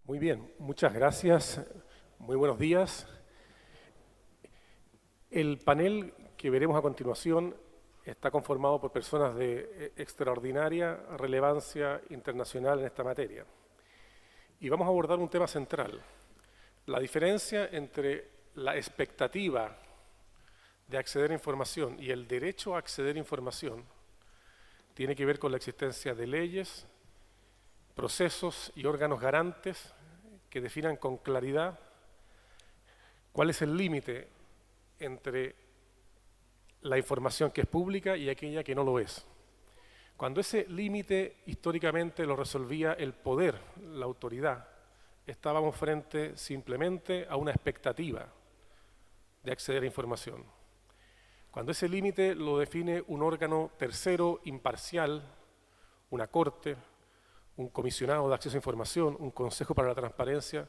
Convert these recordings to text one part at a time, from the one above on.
Muy bien, muchas gracias. Muy buenos días. El panel que veremos a continuación está conformado por personas de extraordinaria relevancia internacional en esta materia. Y vamos a abordar un tema central, la diferencia entre la expectativa de acceder a información y el derecho a acceder a información tiene que ver con la existencia de leyes, procesos y órganos garantes que definan con claridad cuál es el límite entre la información que es pública y aquella que no lo es. Cuando ese límite históricamente lo resolvía el poder, la autoridad, estábamos frente simplemente a una expectativa de acceder a información. Cuando ese límite lo define un órgano tercero imparcial, una corte, un comisionado de acceso a información, un consejo para la transparencia,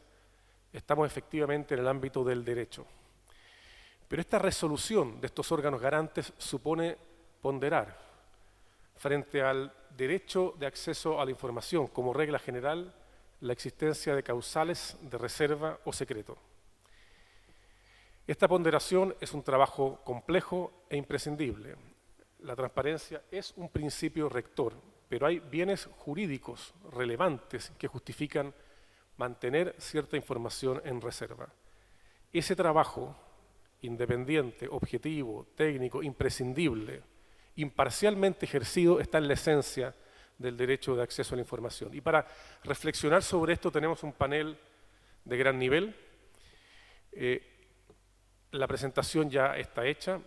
estamos efectivamente en el ámbito del derecho. Pero esta resolución de estos órganos garantes supone ponderar frente al derecho de acceso a la información como regla general la existencia de causales de reserva o secreto. Esta ponderación es un trabajo complejo e imprescindible. La transparencia es un principio rector, pero hay bienes jurídicos relevantes que justifican mantener cierta información en reserva. Ese trabajo independiente, objetivo, técnico, imprescindible, imparcialmente ejercido, está en la esencia del derecho de acceso a la información. Y para reflexionar sobre esto tenemos un panel de gran nivel. La presentación ya está hecha.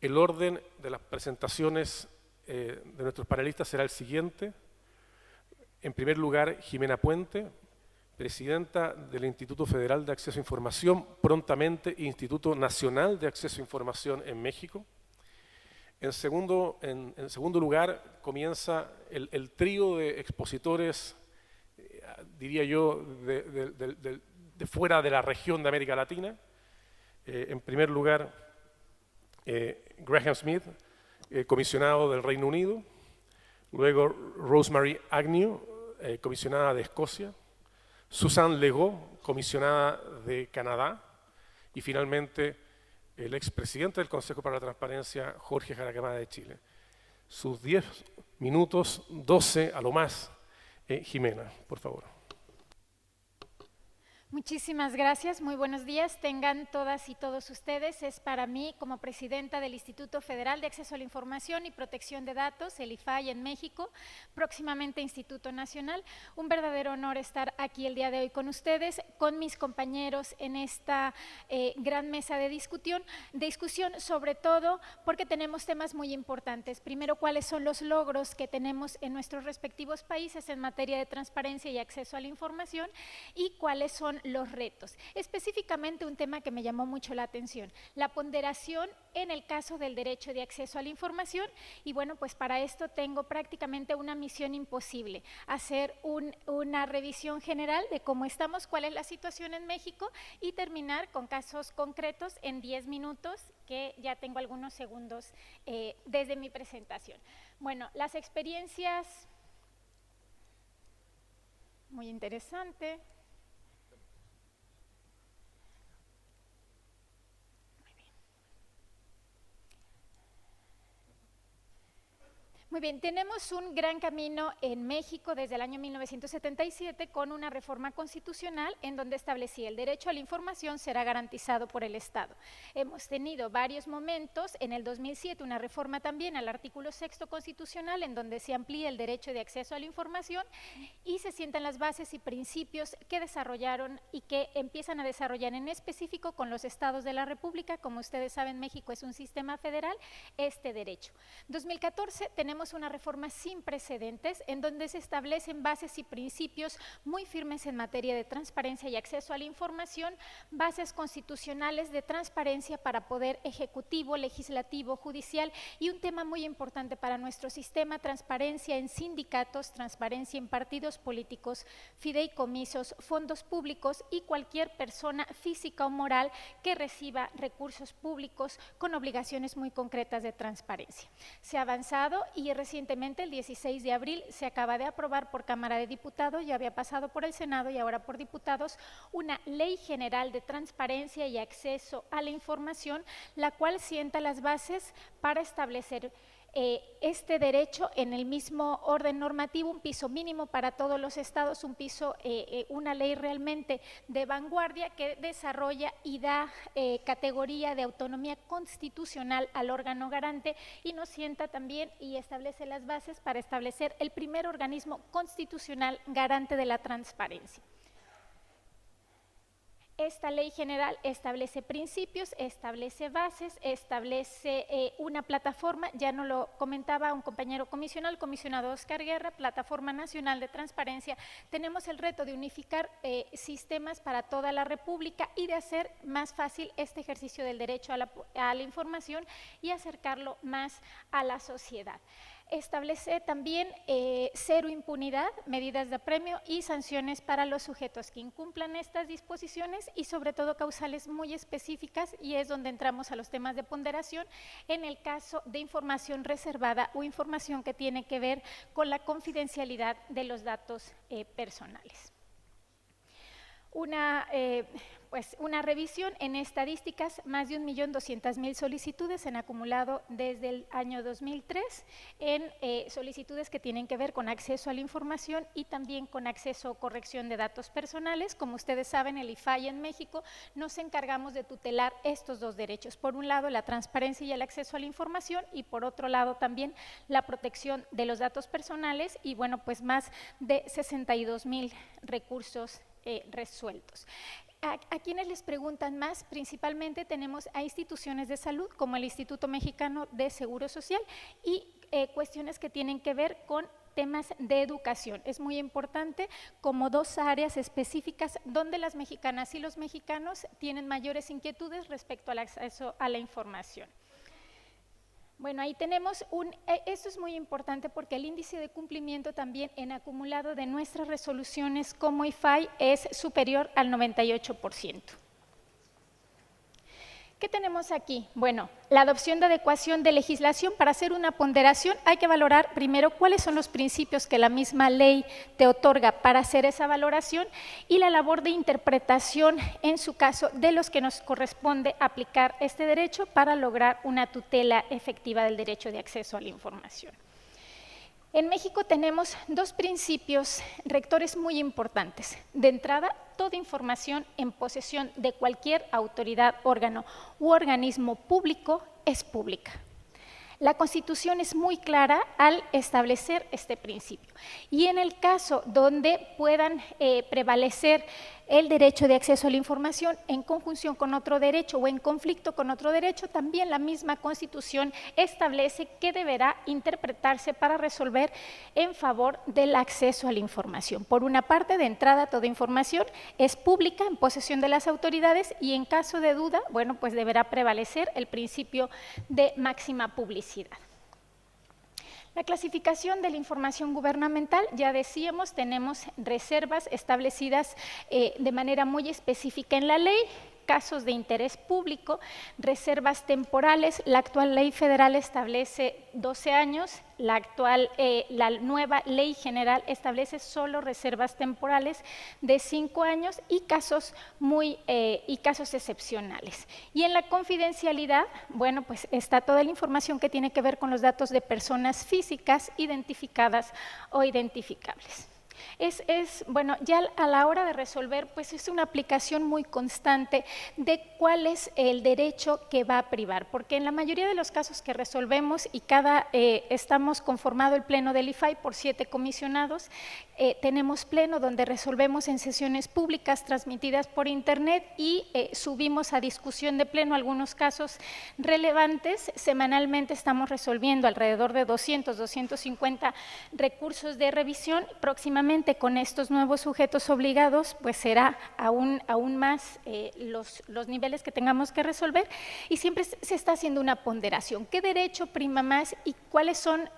El orden de las presentaciones de nuestros panelistas será el siguiente. En primer lugar, Jimena Puente, presidenta del Instituto Federal de Acceso a Información, prontamente Instituto Nacional de Acceso a Información en México. En segundo lugar, comienza el trío de expositores, diría yo, de fuera de la región de América Latina. En primer lugar, Graham Smith, comisionado del Reino Unido. Luego, Rosemary Agnew, comisionada de Escocia. Suzanne Legault, comisionada de Canadá. Y finalmente, el expresidente del Consejo para la Transparencia, Jorge Jaramillo de Chile. Sus 10 minutos, 12 a lo más. Jimena, por favor. Muchísimas gracias, muy buenos días, tengan todas y todos ustedes. Es para mí, como presidenta del Instituto Federal de Acceso a la Información y Protección de Datos, el IFAI en México, próximamente Instituto Nacional, un verdadero honor estar aquí el día de hoy con ustedes, con mis compañeros en esta gran mesa de discusión, sobre todo porque tenemos temas muy importantes. Primero, cuáles son los logros que tenemos en nuestros respectivos países en materia de transparencia y acceso a la información y cuáles son los retos. Específicamente un tema que me llamó mucho la atención, la ponderación en el caso del derecho de acceso a la información y bueno, pues para esto tengo prácticamente una misión imposible, hacer una revisión general de cómo estamos, cuál es la situación en México y terminar con casos concretos en 10 minutos, que ya tengo algunos segundos desde mi presentación. Bueno, las experiencias, muy interesante. Muy bien, tenemos un gran camino en México desde el año 1977 con una reforma constitucional en donde establecía el derecho a la información será garantizado por el Estado. Hemos tenido varios momentos, en el 2007 una reforma también al artículo 6º constitucional en donde se amplía el derecho de acceso a la información y se sientan las bases y principios que desarrollaron y que empiezan a desarrollar en específico con los estados de la República. Como ustedes saben, México es un sistema federal, este derecho. 2014 tenemos una reforma sin precedentes en donde se establecen bases y principios muy firmes en materia de transparencia y acceso a la información, bases constitucionales de transparencia para poder ejecutivo, legislativo, judicial y un tema muy importante para nuestro sistema, transparencia en sindicatos, transparencia en partidos políticos, fideicomisos, fondos públicos y cualquier persona física o moral que reciba recursos públicos con obligaciones muy concretas de transparencia. Se ha avanzado y Muy recientemente, el 16 de abril, se acaba de aprobar por Cámara de Diputados, ya había pasado por el Senado y ahora por diputados, una Ley General de Transparencia y Acceso a la Información, la cual sienta las bases para establecer este derecho en el mismo orden normativo, un piso mínimo para todos los estados, una ley realmente de vanguardia que desarrolla y da categoría de autonomía constitucional al órgano garante y nos sienta también y establece las bases para establecer el primer organismo constitucional garante de la transparencia. Esta ley general establece principios, establece bases, establece una plataforma, ya nos lo comentaba un compañero comisionado, el comisionado Oscar Guerra, Plataforma Nacional de Transparencia. Tenemos el reto de unificar sistemas para toda la República y de hacer más fácil este ejercicio del derecho a la información y acercarlo más a la sociedad. Establece también cero impunidad, medidas de apremio y sanciones para los sujetos que incumplan estas disposiciones y sobre todo causales muy específicas, y es donde entramos a los temas de ponderación en el caso de información reservada o información que tiene que ver con la confidencialidad de los datos personales. Una revisión en estadísticas, más de 1.200.000 solicitudes en acumulado desde el año 2003 en solicitudes que tienen que ver con acceso a la información y también con acceso o corrección de datos personales. Como ustedes saben, el IFAI en México nos encargamos de tutelar estos dos derechos. Por un lado, la transparencia y el acceso a la información y por otro lado también la protección de los datos personales y bueno, pues más de 62.000 recursos resueltos. A quienes les preguntan más, principalmente tenemos a instituciones de salud como el Instituto Mexicano de Seguro Social y cuestiones que tienen que ver con temas de educación. Es muy importante como dos áreas específicas donde las mexicanas y los mexicanos tienen mayores inquietudes respecto al acceso a la información. Bueno, ahí tenemos esto es muy importante porque el índice de cumplimiento también en acumulado de nuestras resoluciones como IFAI es superior al 98%. ¿Qué tenemos aquí? Bueno, la adopción de adecuación de legislación. Para hacer una ponderación hay que valorar primero cuáles son los principios que la misma ley te otorga para hacer esa valoración y la labor de interpretación, en su caso, de los que nos corresponde aplicar este derecho para lograr una tutela efectiva del derecho de acceso a la información. En México tenemos dos principios rectores muy importantes. De entrada, toda información en posesión de cualquier autoridad, órgano u organismo público es pública. La Constitución es muy clara al establecer este principio. Y en el caso donde puedan prevalecer el derecho de acceso a la información en conjunción con otro derecho o en conflicto con otro derecho, también la misma Constitución establece que deberá interpretarse para resolver en favor del acceso a la información. Por una parte, de entrada, toda información es pública en posesión de las autoridades y en caso de duda, bueno, pues deberá prevalecer el principio de máxima publicidad. La clasificación de la información gubernamental, ya decíamos, tenemos reservas establecidas de manera muy específica en la ley, casos de interés público, reservas temporales. La actual ley federal establece 12 años, la nueva ley general establece solo reservas temporales de 5 años y casos excepcionales. Y en la confidencialidad, bueno, pues está toda la información que tiene que ver con los datos de personas físicas identificadas o identificables. Bueno, ya a la hora de resolver, pues es una aplicación muy constante de cuál es el derecho que va a privar, porque en la mayoría de los casos que resolvemos y estamos conformado el pleno del IFAI por 7 comisionados, tenemos pleno donde resolvemos en sesiones públicas transmitidas por internet y subimos a discusión de pleno algunos casos relevantes. Semanalmente estamos resolviendo alrededor de 200, 250 recursos de revisión. Próximamente con estos nuevos sujetos obligados, pues será aún más los niveles que tengamos que resolver y siempre se está haciendo una ponderación. ¿Qué derecho prima más y cuáles son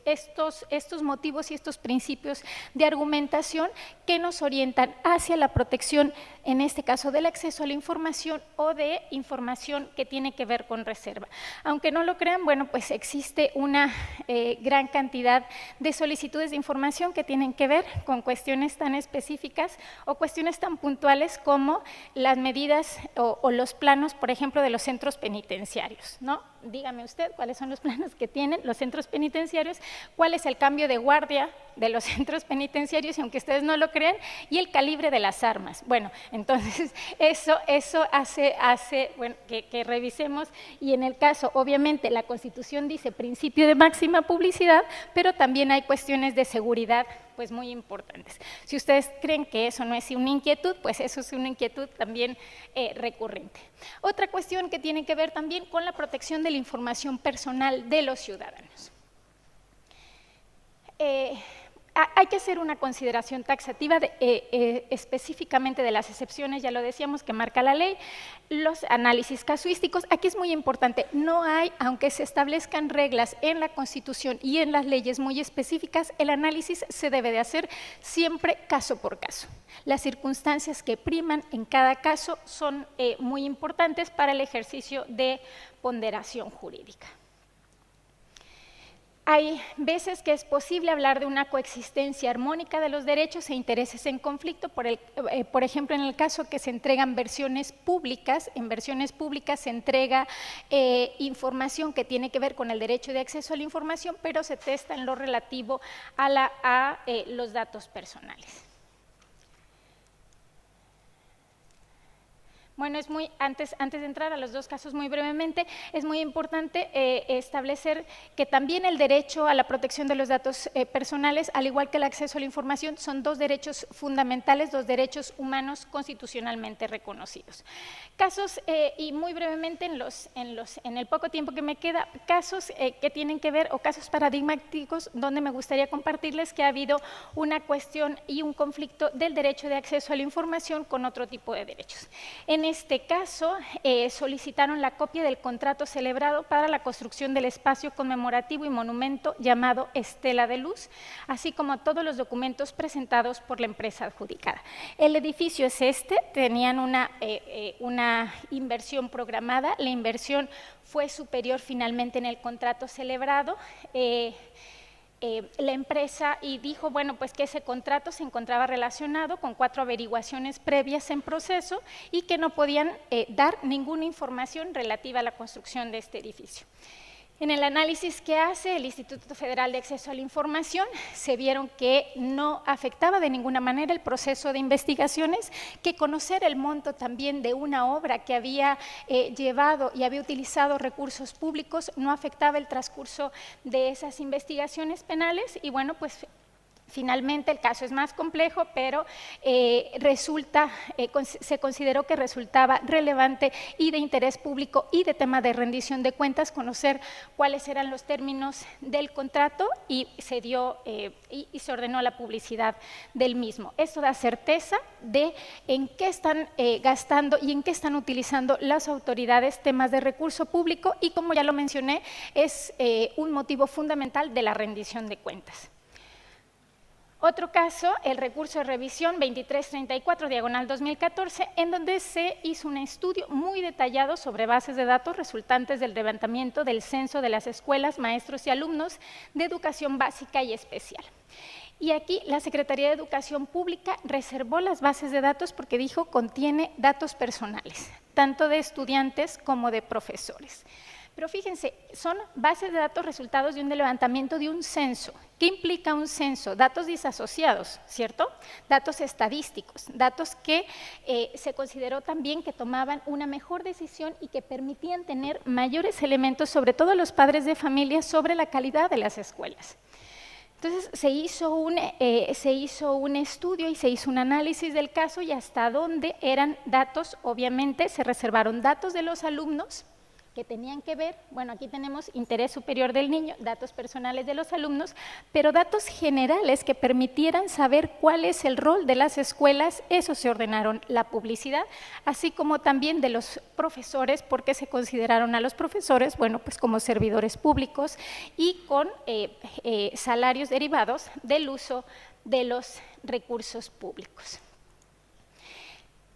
estos motivos y estos principios de argumentación que nos orientan hacia la protección, en este caso del acceso a la información o de información que tiene que ver con reserva. Aunque no lo crean, bueno, pues existe una gran cantidad de solicitudes de información que tienen que ver con cuestiones tan específicas o cuestiones tan puntuales como las medidas o los planos, por ejemplo, de los centros penitenciarios, ¿no? Dígame usted cuáles son los planos que tienen los centros penitenciarios, cuál es el cambio de guardia de los centros penitenciarios, y aunque ustedes no lo crean, y el calibre de las armas. Bueno, entonces eso hace bueno, que revisemos, y en el caso, obviamente, la Constitución dice principio de máxima publicidad, pero también hay cuestiones de seguridad pues muy importantes. Si ustedes creen que eso no es una inquietud, pues eso es una inquietud también recurrente. Otra cuestión que tiene que ver también con la protección de la información personal de los ciudadanos. Hay que hacer una consideración taxativa específicamente de las excepciones, ya lo decíamos, que marca la ley, los análisis casuísticos. Aquí es muy importante, no hay, aunque se establezcan reglas en la Constitución y en las leyes muy específicas, el análisis se debe de hacer siempre caso por caso. Las circunstancias que priman en cada caso son muy importantes para el ejercicio de ponderación jurídica. Hay veces que es posible hablar de una coexistencia armónica de los derechos e intereses en conflicto, por ejemplo, en el caso que se entregan versiones públicas, en versiones públicas se entrega información que tiene que ver con el derecho de acceso a la información, pero se testa en lo relativo a los datos personales. Bueno, antes de entrar a los dos casos muy brevemente, es muy importante establecer que también el derecho a la protección de los datos personales, al igual que el acceso a la información, son dos derechos fundamentales, dos derechos humanos constitucionalmente reconocidos. Casos, y muy brevemente en el poco tiempo que me queda, casos que tienen que ver, o casos paradigmáticos, donde me gustaría compartirles que ha habido una cuestión y un conflicto del derecho de acceso a la información con otro tipo de derechos. En este caso, solicitaron la copia del contrato celebrado para la construcción del espacio conmemorativo y monumento llamado Estela de Luz, así como todos los documentos presentados por la empresa adjudicada. El edificio es tenían una inversión programada, la inversión fue superior finalmente en el contrato celebrado. La empresa dijo, bueno, pues que ese contrato se encontraba relacionado con 4 averiguaciones previas en proceso y que no podían dar ninguna información relativa a la construcción de este edificio. En el análisis que hace el Instituto Federal de Acceso a la Información, se vieron que no afectaba de ninguna manera el proceso de investigaciones, que conocer el monto también de una obra que había llevado y había utilizado recursos públicos no afectaba el transcurso de esas investigaciones penales, y bueno, pues finalmente el caso es más complejo, pero se consideró que resultaba relevante y de interés público y de tema de rendición de cuentas conocer cuáles eran los términos del contrato, y se dio y se ordenó la publicidad del mismo. Esto da certeza de en qué están gastando y en qué están utilizando las autoridades temas de recurso público, y como ya lo mencioné, es un motivo fundamental de la rendición de cuentas. Otro caso, el recurso de revisión 2334/2014, en donde se hizo un estudio muy detallado sobre bases de datos resultantes del levantamiento del censo de las escuelas, maestros y alumnos de educación básica y especial. Y aquí la Secretaría de Educación Pública reservó las bases de datos porque dijo contiene datos personales, tanto de estudiantes como de profesores. Pero fíjense, son bases de datos resultados de un levantamiento de un censo. ¿Qué implica un censo? Datos disasociados, ¿cierto? Datos estadísticos, datos que se consideró también que tomaban una mejor decisión y que permitían tener mayores elementos, sobre todo los padres de familia, sobre la calidad de las escuelas. Entonces se hizo un estudio y se hizo un análisis del caso, y hasta dónde eran datos, obviamente se reservaron datos de los alumnos, que tenían que ver, bueno, aquí tenemos interés superior del niño, datos personales de los alumnos, pero datos generales que permitieran saber cuál es el rol de las escuelas, eso se ordenaron, la publicidad, así como también de los profesores, porque se consideraron a los profesores, bueno, pues como servidores públicos y con salarios derivados del uso de los recursos públicos.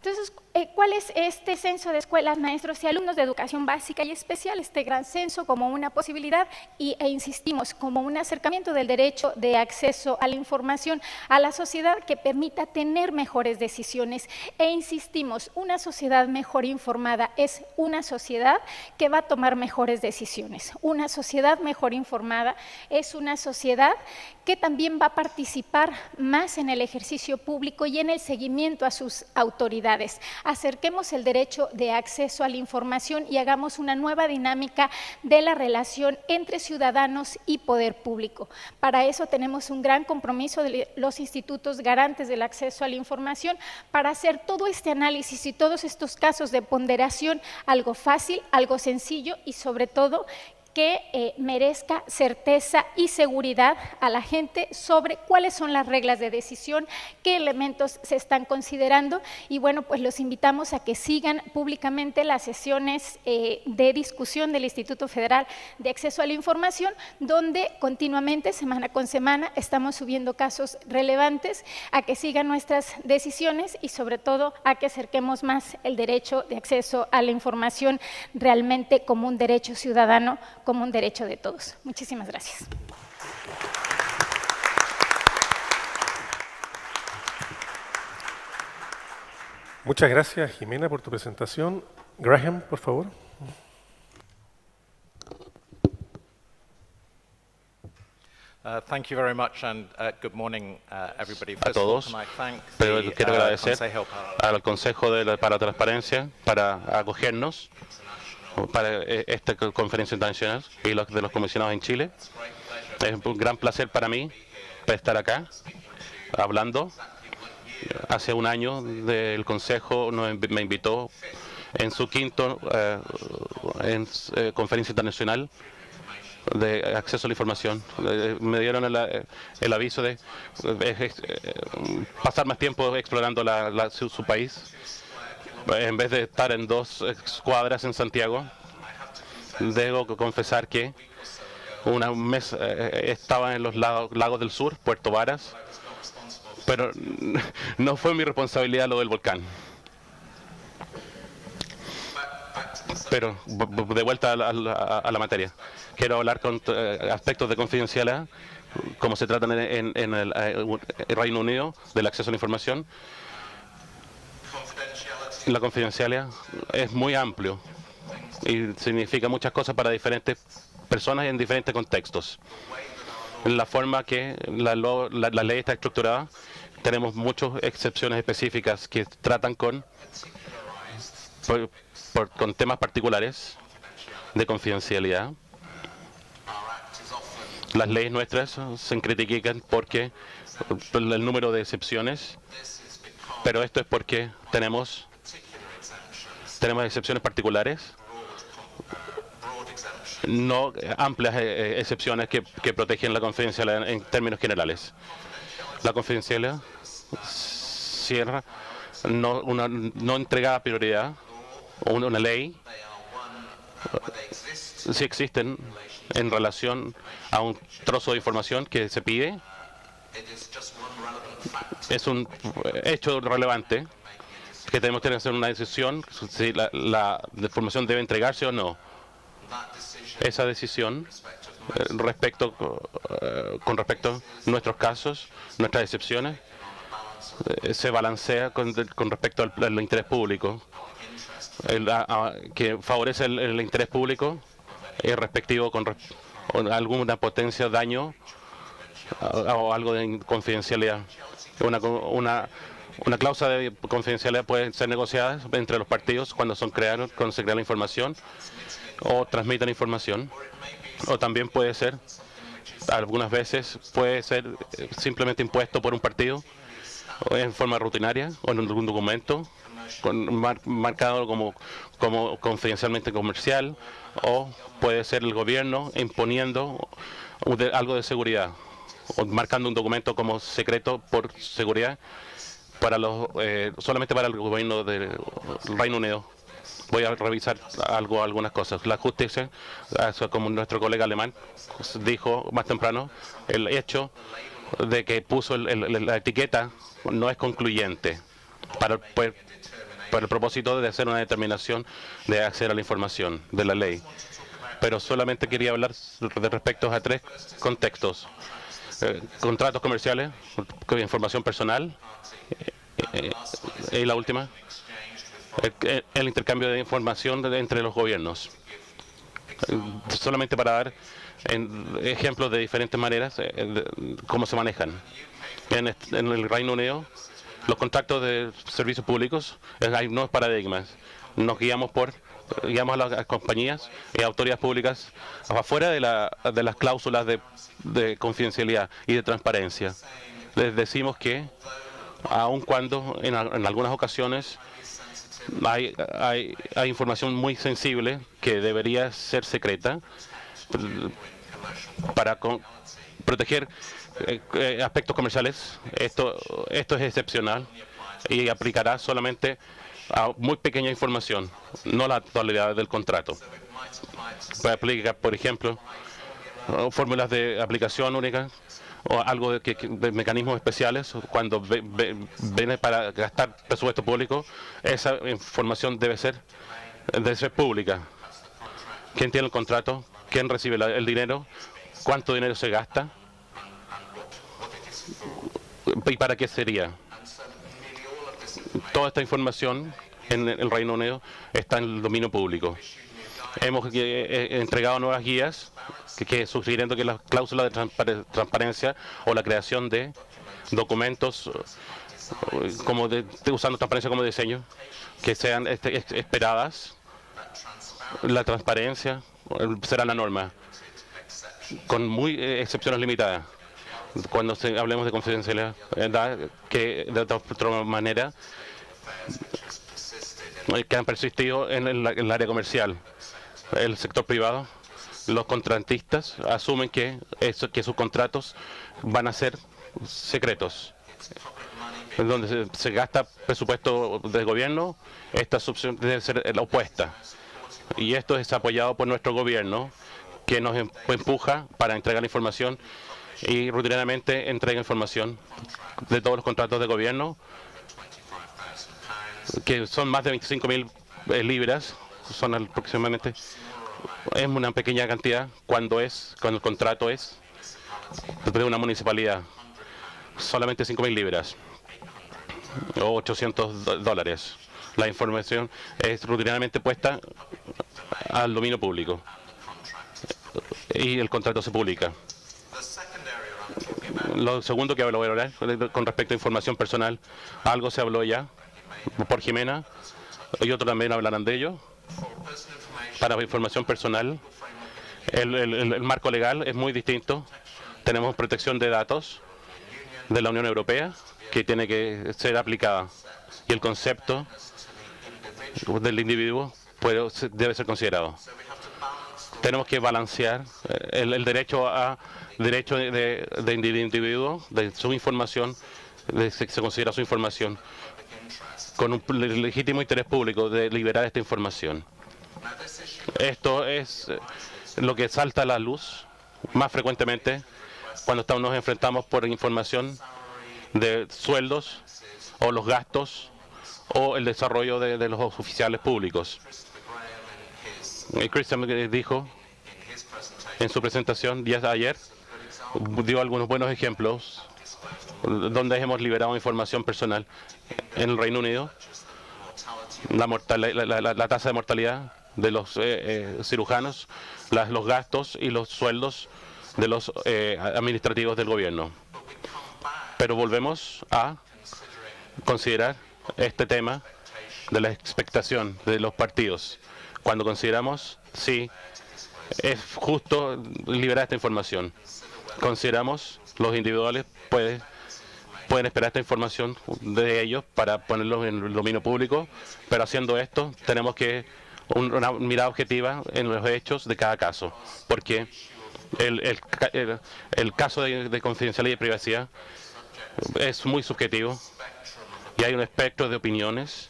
Entonces, ¿cuál es este censo de escuelas, maestros y alumnos de educación básica y especial? Este gran censo como una posibilidad e insistimos, como un acercamiento del derecho de acceso a la información a la sociedad que permita tener mejores decisiones. E insistimos, una sociedad mejor informada es una sociedad que va a tomar mejores decisiones. Una sociedad mejor informada es una sociedad que también va a participar más en el ejercicio público y en el seguimiento a sus autoridades. Acerquemos el derecho de acceso a la información y hagamos una nueva dinámica de la relación entre ciudadanos y poder público. Para eso tenemos un gran compromiso de los institutos garantes del acceso a la información para hacer todo este análisis y todos estos casos de ponderación algo fácil, algo sencillo y sobre todo que merezca certeza y seguridad a la gente sobre cuáles son las reglas de decisión, qué elementos se están considerando y bueno, pues los invitamos a que sigan públicamente las sesiones de discusión del Instituto Federal de Acceso a la Información, donde continuamente, semana con semana, estamos subiendo casos relevantes, a que sigan nuestras decisiones y sobre todo a que acerquemos más el derecho de acceso a la información realmente como un derecho ciudadano, como un derecho de todos. Muchísimas gracias. Muchas gracias, Jimena, por tu presentación. Graham, por favor. Thank you very much and good morning everybody. A todos, pero quiero agradecer al Consejo para la Transparencia para acogernos para esta conferencia internacional y de los comisionados en Chile. Es un gran placer para mí estar acá hablando. Hace un año el Consejo me invitó en su quinto conferencia internacional de acceso a la información. Me dieron el aviso de pasar más tiempo explorando su país. En vez de estar en 2 escuadras en Santiago, debo confesar que un mes estaba en los lagos del sur, Puerto Varas, pero no fue mi responsabilidad lo del volcán. Pero de vuelta a la materia, quiero hablar con aspectos de confidencialidad, como se tratan en el Reino Unido, del acceso a la información. La confidencialidad es muy amplio y significa muchas cosas para diferentes personas en diferentes contextos. En la forma que la ley está estructurada, tenemos muchas excepciones específicas que tratan con temas particulares de confidencialidad. Las leyes nuestras se critican porque el número de excepciones, pero esto es porque tenemos excepciones particulares, no amplias excepciones que protegen la confidencialidad en términos generales. La confidencialidad cierra no entregada prioridad o una ley si existen en relación a un trozo de información que se pide. Es un hecho relevante que tenemos que hacer una decisión si la información debe entregarse o no. Esa decisión con respecto a nuestros casos, nuestras excepciones, se balancea con respecto al interés público, que favorece el interés público respectivo con alguna potencia, daño o algo de confidencialidad. Una cláusula de confidencialidad puede ser negociada entre los partidos cuando se crea la información o transmiten información, o también puede ser, algunas veces puede ser simplemente impuesto por un partido en forma rutinaria o en algún documento marcado como confidencialmente comercial, o puede ser el gobierno imponiendo algo de seguridad o marcando un documento como secreto por seguridad para solamente para el gobierno del Reino Unido. Voy a revisar algunas cosas. La justicia, como nuestro colega alemán dijo más temprano, el hecho de que puso la etiqueta no es concluyente para el propósito de hacer una determinación de acceder a la información de la ley. Pero solamente quería hablar de respecto a 3 contextos. Contratos comerciales, información personal, y la última, el intercambio de información entre los gobiernos. Solamente para dar ejemplos de diferentes maneras cómo se manejan. En el Reino Unido, los contratos de servicios públicos hay nuevos paradigmas. Nos guiamos a las compañías y autoridades públicas afuera de las cláusulas de confidencialidad y de transparencia. Les decimos que aun cuando en algunas ocasiones hay información muy sensible que debería ser secreta para proteger aspectos comerciales, esto es excepcional y aplicará solamente a muy pequeña información, no la totalidad del contrato. Puede aplicar, por ejemplo, fórmulas de aplicación única o algo de mecanismos especiales. Cuando viene para gastar presupuesto público, esa información debe ser pública. ¿Quién tiene el contrato? ¿Quién recibe el dinero? ¿Cuánto dinero se gasta? ¿Y para qué sería? Toda esta información en el Reino Unido está en el dominio público. Hemos entregado nuevas guías sugiriendo que las cláusulas de transparencia o la creación de documentos usando transparencia como diseño, que sean esperadas. La transparencia será la norma, con excepciones limitadas. Cuando hablemos de confidencialidad, que de otra manera que han persistido en el área comercial, el sector privado, los contratistas asumen que sus contratos van a ser secretos. Donde se gasta presupuesto del gobierno, esta opción debe ser la opuesta. Y esto es apoyado por nuestro gobierno, que nos empuja para entregar la información y rutinariamente entrega información de todos los contratos de gobierno, que son más de 25.000 libras, son aproximadamente, es una pequeña cantidad cuando el contrato es de una municipalidad, solamente 5.000 libras o $800. La información es rutinariamente puesta al dominio público y el contrato se publica. Lo segundo que voy a hablar con respecto a información personal, algo se habló ya por Jimena y otros también hablarán de ello. Para información personal, el marco legal es muy distinto. Tenemos protección de datos de la Unión Europea que tiene que ser aplicada, y el concepto del individuo debe ser considerado. Tenemos que balancear el derecho de individuo, de su información, se considera su información, con un legítimo interés público de liberar esta información. Esto es lo que salta a la luz más frecuentemente cuando nos enfrentamos por información de sueldos o los gastos o el desarrollo de los oficiales públicos. Christian dijo en su presentación ayer, dio algunos buenos ejemplos donde hemos liberado información personal en el Reino Unido. La tasa de mortalidad de los cirujanos, los gastos y los sueldos de los administrativos del gobierno. Pero volvemos a considerar este tema de la expectación de los partidos. Cuando consideramos si es justo liberar esta información, consideramos los individuales pueden esperar esta información de ellos para ponerlo en el dominio público, pero haciendo esto tenemos que una mirada objetiva en los hechos de cada caso, porque el caso de confidencialidad y privacidad es muy subjetivo y hay un espectro de opiniones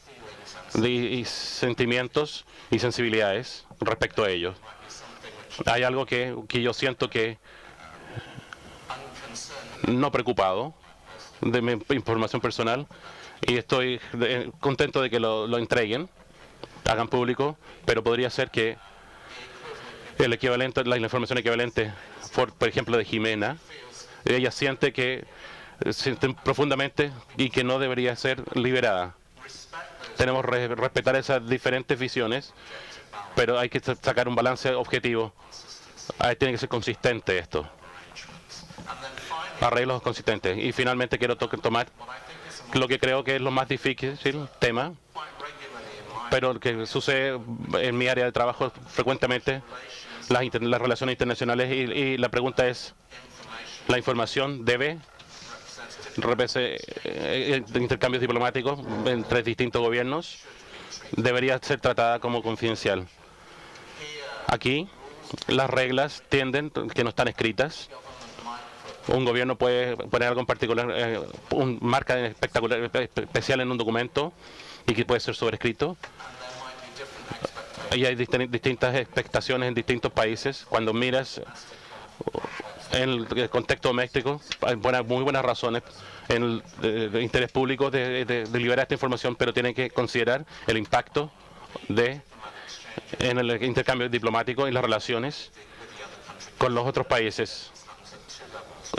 y sentimientos y sensibilidades respecto a ellos. Hay algo que yo siento que no preocupado de mi información personal y estoy contento de que lo entreguen, hagan público, pero podría ser que el equivalente, la información equivalente, por ejemplo, de Jimena, ella siente profundamente y que no debería ser liberada. Tenemos que respetar esas diferentes visiones, pero hay que sacar un balance objetivo. Tiene que ser consistente esto. Arreglos consistentes. Y finalmente quiero tomar lo que creo que es lo más difícil tema, pero que sucede en mi área de trabajo frecuentemente, las relaciones internacionales, y la pregunta es, ¿la información debe intercambios diplomáticos entre distintos gobiernos? Debería ser tratada como confidencial. Aquí las reglas tienden, que no están escritas. Un gobierno puede poner algo en particular, marca especial en un documento y que puede ser sobrescrito. Y hay distintas expectaciones en distintos países. Cuando miras en el contexto doméstico, hay muy buenas razones en el interés público de liberar esta información, pero tienen que considerar el impacto en el intercambio diplomático y las relaciones con los otros países.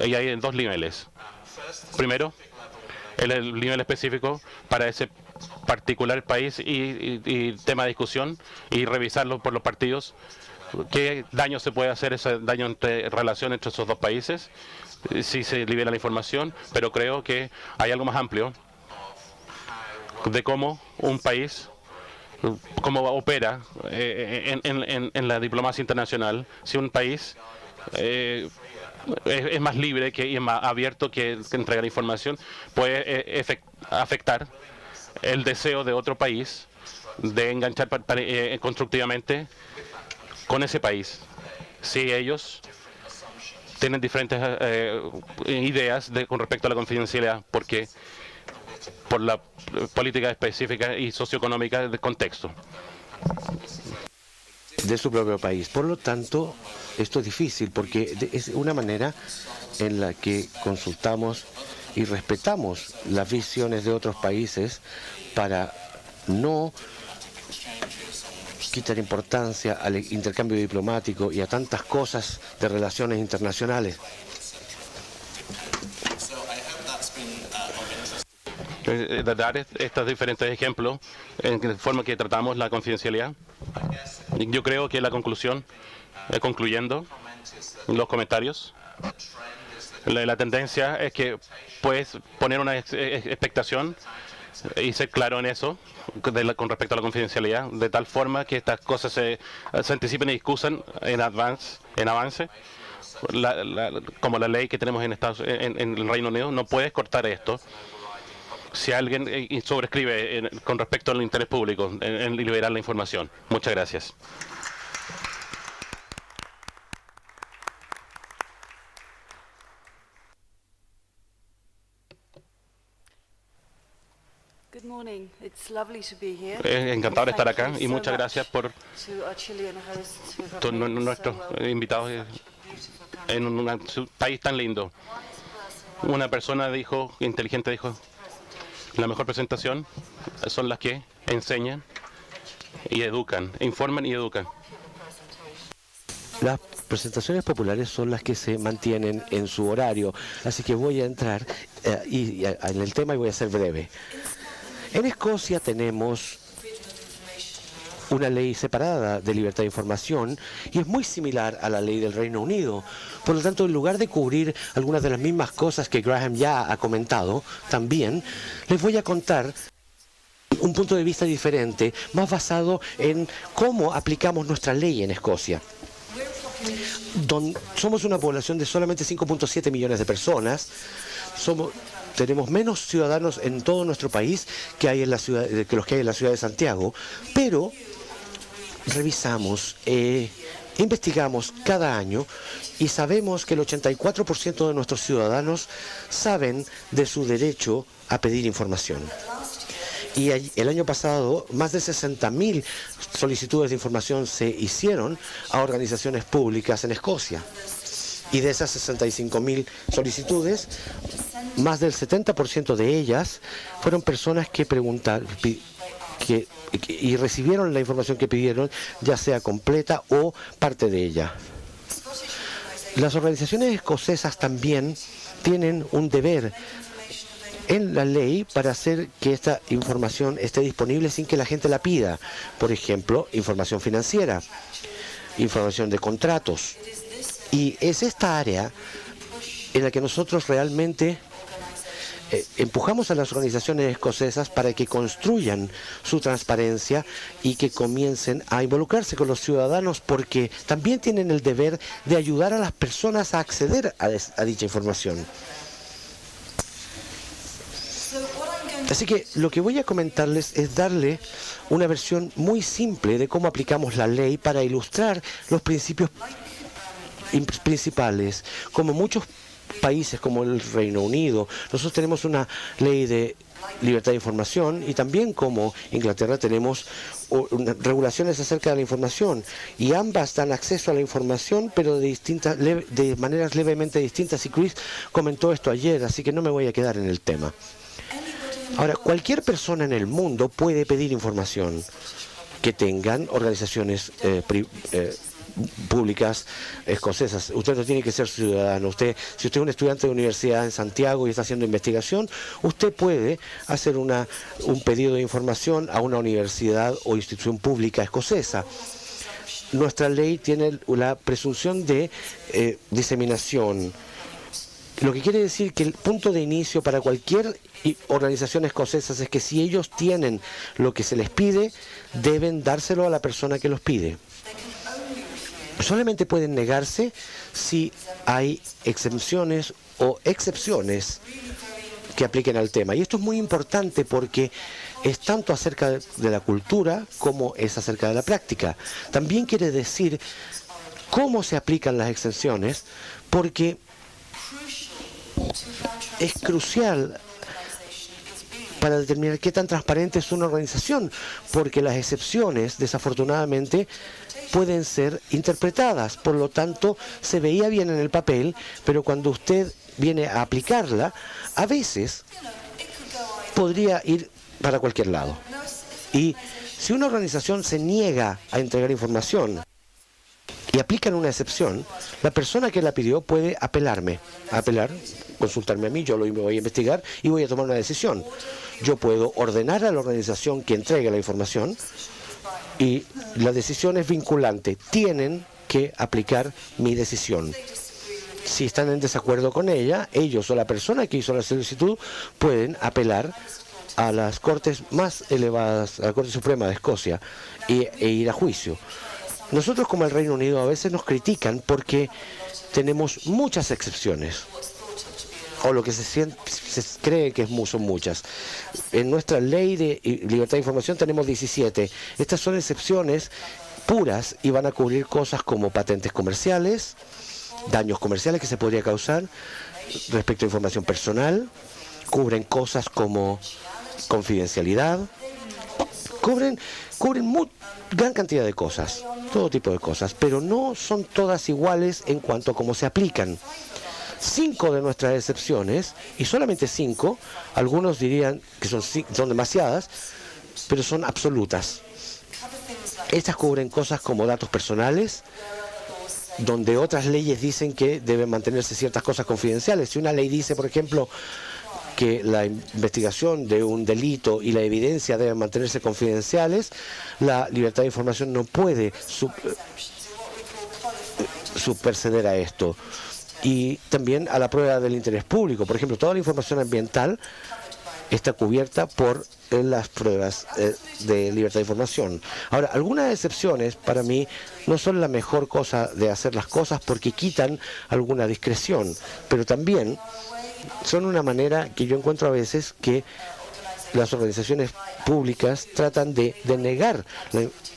Y hay en dos niveles. Primero, el nivel específico para ese particular país y tema de discusión, y revisarlo por los partidos. ¿Qué daño se puede hacer, ese daño entre relación entre esos dos países si se libera la información? Pero creo que hay algo más amplio de cómo un país, cómo opera en la diplomacia internacional. Si un país es más libre y es más abierto que entregar información, puede afectar el deseo de otro país de enganchar constructivamente con ese país. Si ellos tienen diferentes ideas con respecto a la confidencialidad, porque por la política específica y socioeconómica del contexto de su propio país. Por lo tanto, esto es difícil porque es una manera en la que consultamos y respetamos las visiones de otros países para no quitar importancia al intercambio diplomático y a tantas cosas de relaciones internacionales. Dar estos diferentes ejemplos en la forma que tratamos la confidencialidad. Yo creo que la conclusión, concluyendo los comentarios, la tendencia es que puedes poner una expectación y ser claro en eso con respecto a la confidencialidad, de tal forma que estas cosas se anticipen y discutan en avance. Como la ley que tenemos en el Reino Unido, no puedes cortar esto. Si alguien sobrescribe con respecto al interés público en liberar la información. Muchas gracias. Es encantador estar acá y muchas gracias por nuestros invitados en un país tan lindo. Una persona inteligente dijo, la mejor presentación son las que enseñan y educan, informan y educan. Las presentaciones populares son las que se mantienen en su horario, así que voy a entrar en el tema y voy a ser breve. En Escocia tenemos una ley separada de libertad de información y es muy similar a la ley del Reino Unido. Por lo tanto, en lugar de cubrir algunas de las mismas cosas que Graham ya ha comentado, también les voy a contar un punto de vista diferente, más basado en cómo aplicamos nuestra ley en Escocia. Somos una población de solamente 5.7 millones de personas. tenemos menos ciudadanos en todo nuestro país que hay en la ciudad, que los que hay en la ciudad de Santiago, pero revisamos, investigamos cada año y sabemos que el 84% de nuestros ciudadanos saben de su derecho a pedir información. Y el año pasado, más de 60.000 solicitudes de información se hicieron a organizaciones públicas en Escocia. Y de esas 65.000 solicitudes, más del 70% de ellas fueron personas que preguntaron y recibieron la información que pidieron, ya sea completa o parte de ella. Las organizaciones escocesas también tienen un deber en la ley para hacer que esta información esté disponible sin que la gente la pida. Por ejemplo, información financiera, información de contratos. Y es esta área en la que nosotros realmente empujamos a las organizaciones escocesas para que construyan su transparencia y que comiencen a involucrarse con los ciudadanos, porque también tienen el deber de ayudar a las personas a acceder a dicha información. Así que lo que voy a comentarles es darle una versión muy simple de cómo aplicamos la ley para ilustrar los principios principales. Como muchos países como el Reino Unido, nosotros tenemos una ley de libertad de información, y también como Inglaterra tenemos regulaciones acerca de la información, y ambas dan acceso a la información, pero de maneras levemente distintas, y Chris comentó esto ayer, así que no me voy a quedar en el tema. Ahora, cualquier persona en el mundo puede pedir información que tengan organizaciones públicas escocesas. Usted no tiene que ser ciudadano. Si usted es un estudiante de universidad en Santiago y está haciendo investigación, usted puede hacer un pedido de información a una universidad o institución pública escocesa. Nuestra ley tiene la presunción de diseminación, lo que quiere decir que el punto de inicio para cualquier organización escocesa es que si ellos tienen lo que se les pide, deben dárselo a la persona que los pide. Solamente pueden negarse si hay exempciones o excepciones que apliquen al tema. Y esto es muy importante porque es tanto acerca de la cultura como es acerca de la práctica. También quiere decir cómo se aplican las excepciones, porque es crucial para determinar qué tan transparente es una organización, porque las excepciones, desafortunadamente, pueden ser interpretadas. Por lo tanto, se veía bien en el papel, pero cuando usted viene a aplicarla, a veces podría ir para cualquier lado. Y si una organización se niega a entregar información y aplican una excepción, la persona que la pidió puede apelar, consultarme a mí, yo lo voy a investigar y voy a tomar una decisión. Yo puedo ordenar a la organización que entregue la información y la decisión es vinculante. Tienen que aplicar mi decisión. Si están en desacuerdo con ella, ellos o la persona que hizo la solicitud pueden apelar a las cortes más elevadas, a la Corte Suprema de Escocia, e ir a juicio. Nosotros, como el Reino Unido, a veces nos critican porque tenemos muchas excepciones, o lo que se cree que son muchas. En nuestra ley de libertad de información tenemos 17. Estas son excepciones puras y van a cubrir cosas como patentes comerciales, daños comerciales que se podría causar respecto a información personal, cubren cosas como confidencialidad, cubren gran cantidad de cosas, todo tipo de cosas, pero no son todas iguales en cuanto a cómo se aplican. 5 de nuestras excepciones, y solamente 5, algunos dirían que son demasiadas, pero son absolutas. Estas cubren cosas como datos personales, donde otras leyes dicen que deben mantenerse ciertas cosas confidenciales. Si una ley dice, por ejemplo, que la investigación de un delito y la evidencia deben mantenerse confidenciales, la libertad de información no puede superceder a esto. Y también a la prueba del interés público. Por ejemplo, toda la información ambiental está cubierta por las pruebas de libertad de información. Ahora, algunas excepciones para mí no son la mejor cosa de hacer las cosas porque quitan alguna discreción, pero también son una manera que yo encuentro a veces que las organizaciones públicas tratan de negar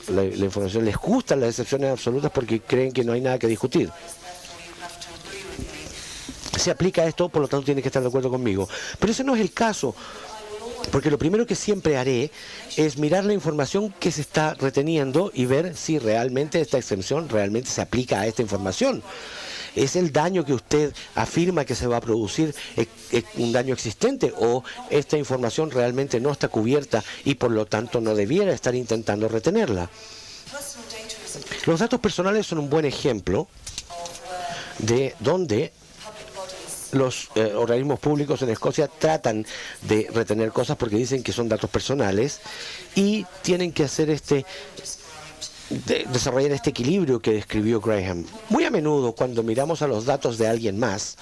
la información. Les gustan las excepciones absolutas porque creen que no hay nada que discutir. Se aplica a esto, por lo tanto tiene que estar de acuerdo conmigo. Pero ese no es el caso, porque lo primero que siempre haré es mirar la información que se está reteniendo y ver si realmente esta excepción realmente se aplica a esta información. ¿Es el daño que usted afirma que se va a producir un daño existente o esta información realmente no está cubierta y por lo tanto no debiera estar intentando retenerla? Los datos personales son un buen ejemplo de donde los organismos públicos en Escocia tratan de retener cosas porque dicen que son datos personales y tienen que hacer desarrollar este equilibrio que describió Graham. Muy a menudo, cuando miramos a los datos de alguien más,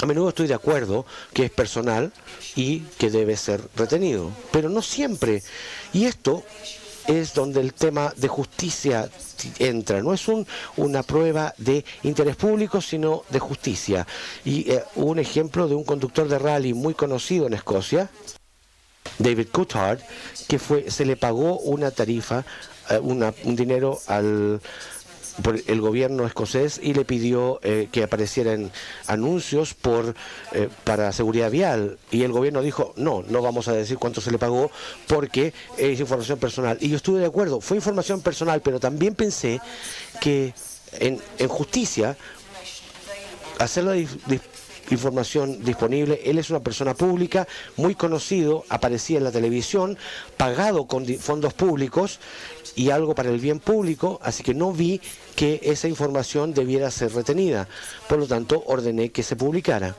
a menudo estoy de acuerdo que es personal y que debe ser retenido, pero no siempre. Y esto es donde el tema de justicia entra. No es una prueba de interés público, sino de justicia. Y un ejemplo de un conductor de rally muy conocido en Escocia, David Coulthard, que se le pagó una tarifa, un dinero por el gobierno escocés y le pidió que aparecieran anuncios para seguridad vial. Y el gobierno dijo, no vamos a decir cuánto se le pagó porque es información personal. Y yo estuve de acuerdo, fue información personal, pero también pensé que en justicia, hacer la información disponible, él es una persona pública, muy conocido, aparecía en la televisión, pagado con fondos públicos y algo para el bien público, así que no vi que esa información debiera ser retenida. Por lo tanto, ordené que se publicara.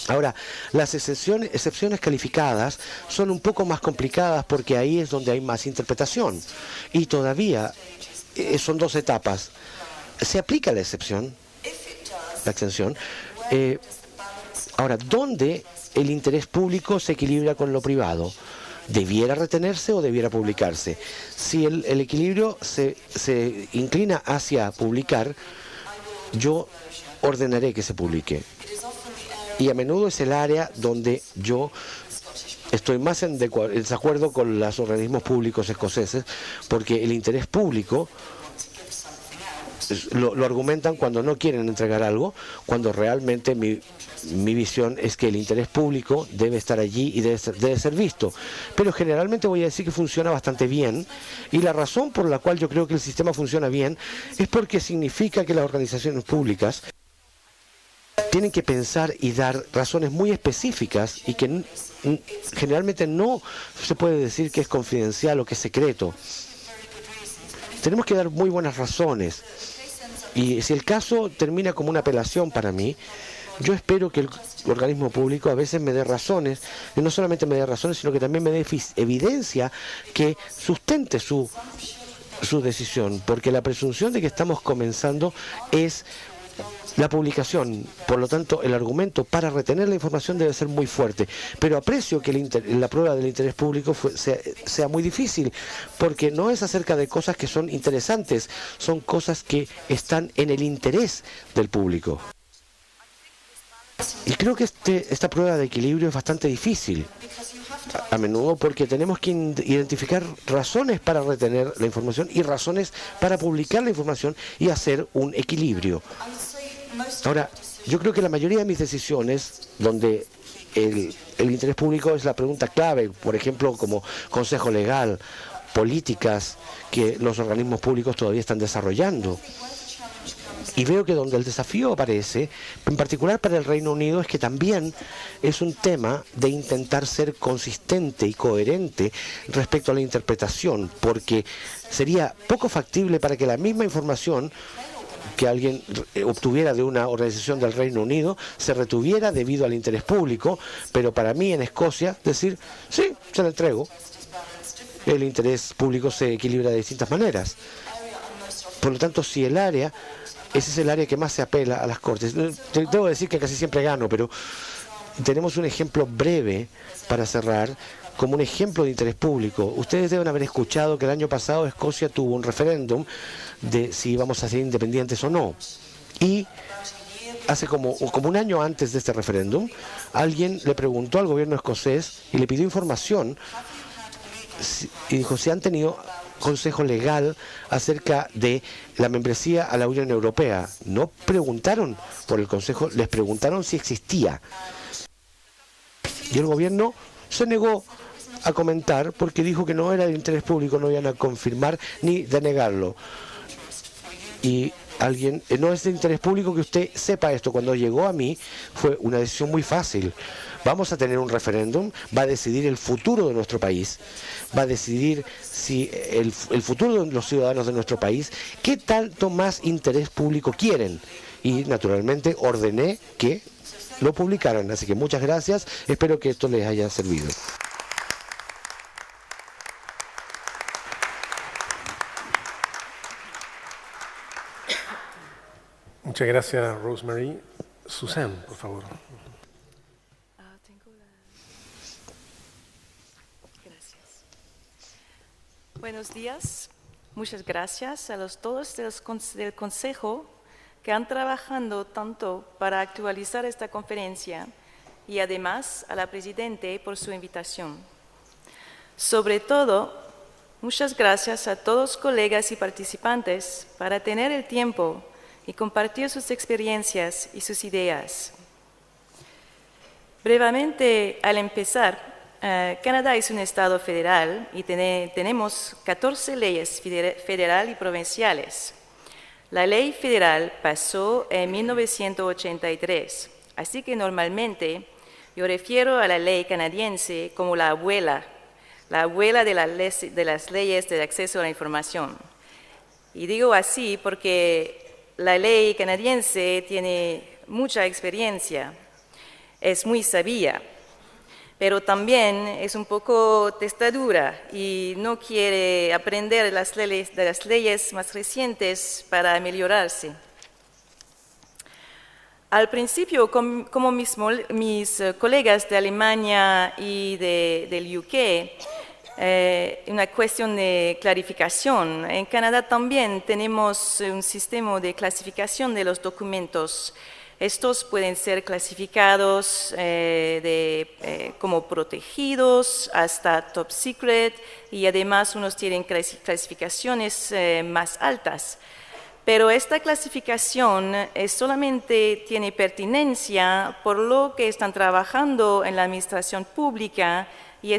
Ahora, las excepciones calificadas son un poco más complicadas porque ahí es donde hay más interpretación. Y todavía son dos etapas. Se aplica la excepción, la exención. Ahora, ¿dónde el interés público se equilibra con lo privado? ¿Debiera retenerse o debiera publicarse? Si el equilibrio se inclina hacia publicar, yo ordenaré que se publique. Y a menudo es el área donde yo estoy más en desacuerdo con los organismos públicos escoceses, porque el interés público lo argumentan cuando no quieren entregar algo, cuando realmente mi visión es que el interés público debe estar allí y debe ser visto. Pero generalmente voy a decir que funciona bastante bien, y la razón por la cual yo creo que el sistema funciona bien es porque significa que las organizaciones públicas tienen que pensar y dar razones muy específicas y que generalmente no se puede decir que es confidencial o que es secreto. Tenemos que dar muy buenas razones. Y si el caso termina como una apelación para mí, yo espero que el organismo público a veces me dé razones, y no solamente me dé razones, sino que también me dé evidencia que sustente su decisión, porque la presunción de que estamos comenzando es la publicación. Por lo tanto, el argumento para retener la información debe ser muy fuerte. Pero aprecio que la prueba del interés público sea muy difícil, porque no es acerca de cosas que son interesantes, son cosas que están en el interés del público. Y creo que esta prueba de equilibrio es bastante difícil, a menudo porque tenemos que identificar razones para retener la información y razones para publicar la información y hacer un equilibrio. Ahora, yo creo que la mayoría de mis decisiones, donde el interés público es la pregunta clave, por ejemplo, como consejo legal, políticas que los organismos públicos todavía están desarrollando. Y veo que donde el desafío aparece, en particular para el Reino Unido, es que también es un tema de intentar ser consistente y coherente respecto a la interpretación, porque sería poco factible para que la misma información que alguien obtuviera de una organización del Reino Unido se retuviera debido al interés público, pero para mí en Escocia decir, sí, se la entrego. El interés público se equilibra de distintas maneras. Por lo tanto, si ese es el área que más se apela a las Cortes. Debo decir que casi siempre gano, pero tenemos un ejemplo breve para cerrar, como un ejemplo de interés público. Ustedes deben haber escuchado que el año pasado Escocia tuvo un referéndum de si íbamos a ser independientes o no. Y hace como un año antes de este referéndum, alguien le preguntó al gobierno escocés y le pidió información y dijo si han tenido consejo legal acerca de la membresía a la Unión Europea. No preguntaron por el consejo, les preguntaron si existía. Y el gobierno se negó a comentar porque dijo que no era de interés público, no iban a confirmar ni denegarlo. Y alguien, no es de interés público que usted sepa esto. Cuando llegó a mí fue una decisión muy fácil. Vamos a tener un referéndum, va a decidir el futuro de nuestro país, va a decidir si el futuro de los ciudadanos de nuestro país, qué tanto más interés público quieren. Y naturalmente ordené que lo publicaran. Así que muchas gracias, espero que esto les haya servido. Muchas gracias, Rosemary. Susan, por favor. Gracias. Buenos días. Muchas gracias a todos del Consejo que han trabajado tanto para actualizar esta conferencia y además a la Presidenta por su invitación. Sobre todo, muchas gracias a todos los colegas y participantes para tener el tiempo y compartir sus experiencias y sus ideas. Brevemente, al empezar, Canadá es un estado federal y tenemos 14 leyes federal y provinciales. La ley federal pasó en 1983, así que normalmente yo refiero a la ley canadiense como la abuela de las leyes de acceso a la información. Y digo así porque la ley canadiense tiene mucha experiencia, es muy sabia, pero también es un poco testadura y no quiere aprender las leyes más recientes para mejorarse. Al principio, como mis colegas de Alemania y del UK, una cuestión de clarificación. En Canadá también tenemos un sistema de clasificación de los documentos. Estos pueden ser clasificados como protegidos hasta top secret y además unos tienen clasificaciones más altas. Pero esta clasificación solamente tiene pertinencia por lo que están trabajando en la administración pública y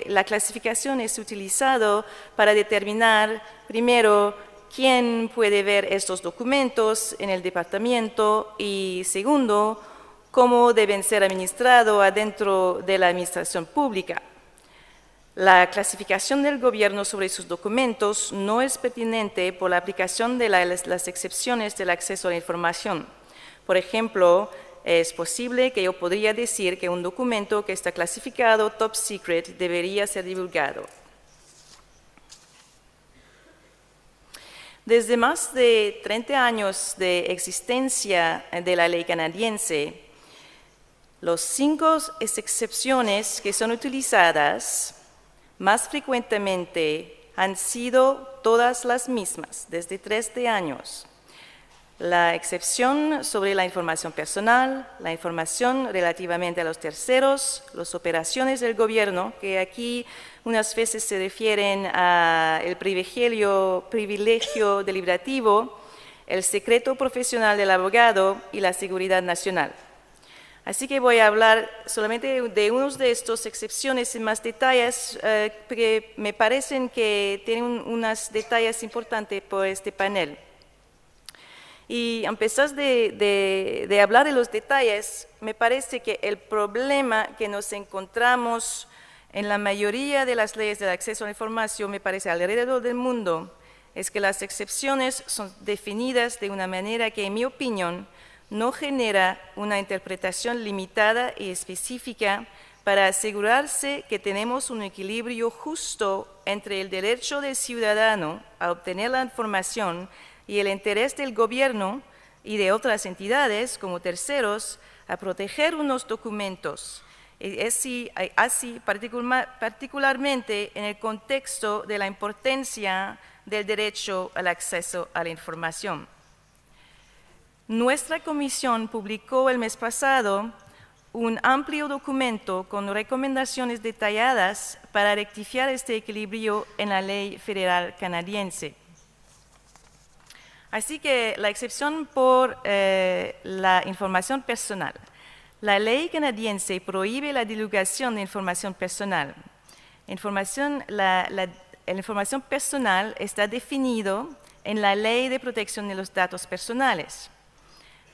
la clasificación es utilizada para determinar primero quién puede ver estos documentos en el departamento y segundo, cómo deben ser administrados adentro de la administración pública. La clasificación del gobierno sobre sus documentos no es pertinente por la aplicación de las excepciones del acceso a la información. Por ejemplo, es posible que yo podría decir que un documento que está clasificado top secret debería ser divulgado. Desde más de 30 años de existencia de la ley canadiense, las 5 excepciones que son utilizadas más frecuentemente han sido todas las mismas desde 13 años. La excepción sobre la información personal, la información relativamente a los terceros, las operaciones del gobierno, que aquí unas veces se refieren al privilegio deliberativo, el secreto profesional del abogado y la seguridad nacional. Así que voy a hablar solamente de unos de estas excepciones en más detalles, porque me parecen que tienen unos detalles importantes por este panel. Y a pesar de hablar de los detalles, me parece que el problema que nos encontramos en la mayoría de las leyes del acceso a la información, me parece alrededor del mundo, es que las excepciones son definidas de una manera que, en mi opinión, no genera una interpretación limitada y específica para asegurarse que tenemos un equilibrio justo entre el derecho del ciudadano a obtener la información y el interés del gobierno y de otras entidades como terceros a proteger unos documentos, así particularmente en el contexto de la importancia del derecho al acceso a la información. Nuestra comisión publicó el mes pasado un amplio documento con recomendaciones detalladas para rectificar este equilibrio en la ley federal canadiense. Así que la excepción por la información personal. La ley canadiense prohíbe la divulgación de información personal. La información personal está definido en la Ley de Protección de los Datos Personales.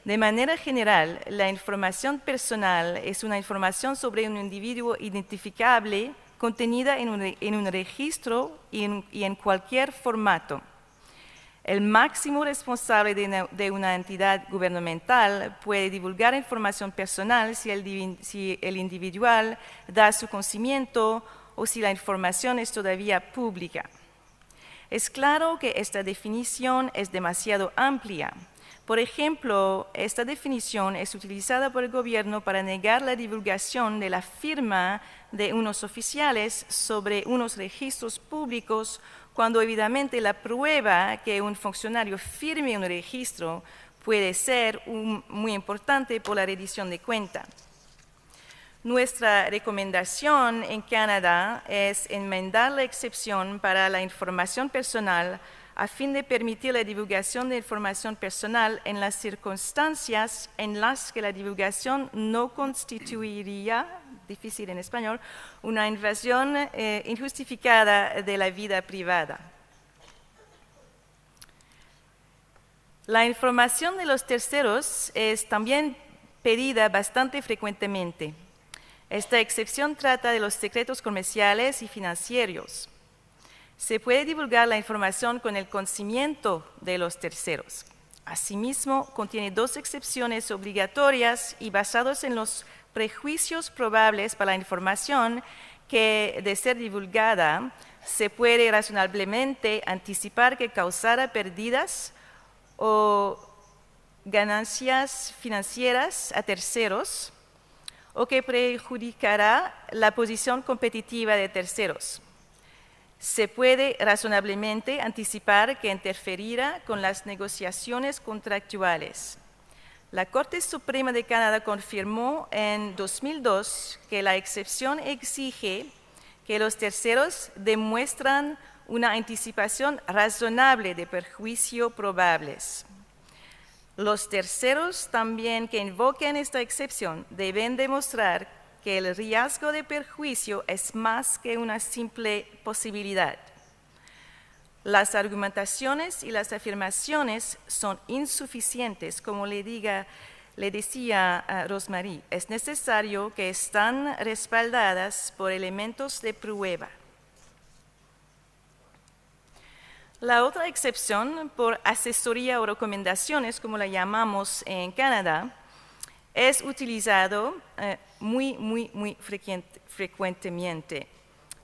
De manera general, la información personal es una información sobre un individuo identificable contenida en un registro y en cualquier formato. El máximo responsable de una entidad gubernamental puede divulgar información personal si el individual da su consentimiento o si la información es todavía pública. Es claro que esta definición es demasiado amplia. Por ejemplo, esta definición es utilizada por el gobierno para negar la divulgación de la firma de unos oficiales sobre unos registros públicos cuando evidentemente la prueba que un funcionario firme un registro puede ser muy importante por la rendición de cuenta. Nuestra recomendación en Canadá es enmendar la excepción para la información personal a fin de permitir la divulgación de información personal en las circunstancias en las que la divulgación no constituiría, difícil en español, una invasión injustificada de la vida privada. La información de los terceros es también pedida bastante frecuentemente. Esta excepción trata de los secretos comerciales y financieros. Se puede divulgar la información con el consentimiento de los terceros. Asimismo, contiene dos excepciones obligatorias y basadas en los prejuicios probables para la información que, de ser divulgada, se puede razonablemente anticipar que causará pérdidas o ganancias financieras a terceros o que perjudicará la posición competitiva de terceros. Se puede razonablemente anticipar que interferirá con las negociaciones contractuales. La Corte Suprema de Canadá confirmó en 2002 que la excepción exige que los terceros demuestran una anticipación razonable de perjuicio probables. Los terceros también que invoquen esta excepción deben demostrar que el riesgo de perjuicio es más que una simple posibilidad. Las argumentaciones y las afirmaciones son insuficientes, como le decía a Rosemary. Es necesario que estén respaldadas por elementos de prueba. La otra excepción por asesoría o recomendaciones, como la llamamos en Canadá, es utilizado muy frecuentemente.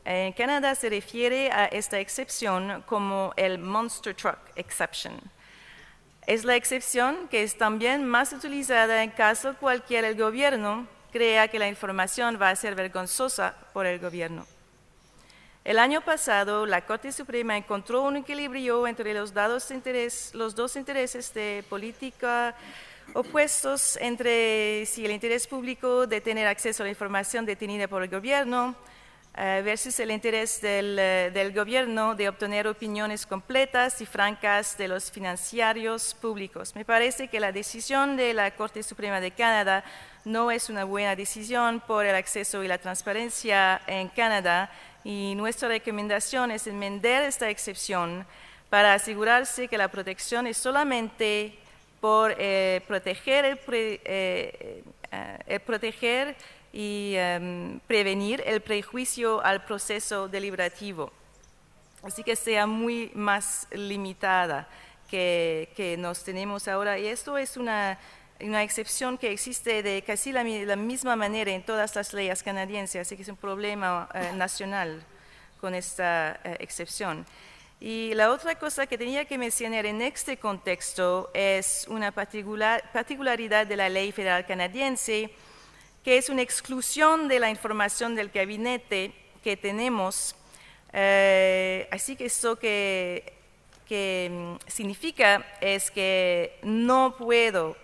En Canadá se refiere a esta excepción como el Monster Truck Exception. Es la excepción que es también más utilizada en caso cualquiera el gobierno crea que la información va a ser vergonzosa por el gobierno. El año pasado, la Corte Suprema encontró un equilibrio entre los dos intereses de política opuestos entre si el interés público de tener acceso a la información detenida por el gobierno versus el interés del gobierno de obtener opiniones completas y francas de los financieros públicos. Me parece que la decisión de la Corte Suprema de Canadá no es una buena decisión por el acceso y la transparencia en Canadá, y nuestra recomendación es enmendar esta excepción para asegurarse que la protección es solamente por proteger y prevenir el prejuicio al proceso deliberativo. Así que sea muy más limitada que nos tenemos ahora. Y esto es una excepción que existe de casi la misma manera en todas las leyes canadienses, así que es un problema nacional con esta excepción. Y la otra cosa que tenía que mencionar en este contexto es una particularidad de la ley federal canadiense, que es una exclusión de la información del gabinete que tenemos. Así que eso que significa es que no puedo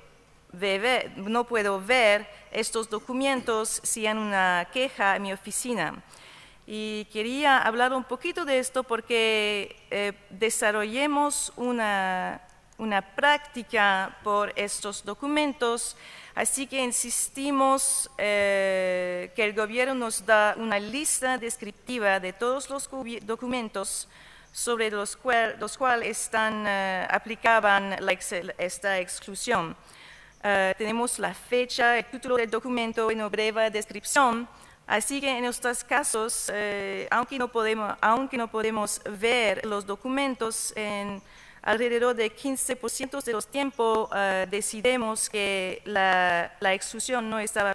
ver estos documentos si hay una queja en mi oficina. Y quería hablar un poquito de esto porque desarrollemos una práctica por estos documentos, así que insistimos que el gobierno nos da una lista descriptiva de todos los documentos sobre los cuales aplicaban esta exclusión. Tenemos la fecha, el título del documento y una breve descripción. Así que en estos casos, aunque no podemos ver los documentos, en alrededor de 15% de los tiempos decidimos que la exclusión no está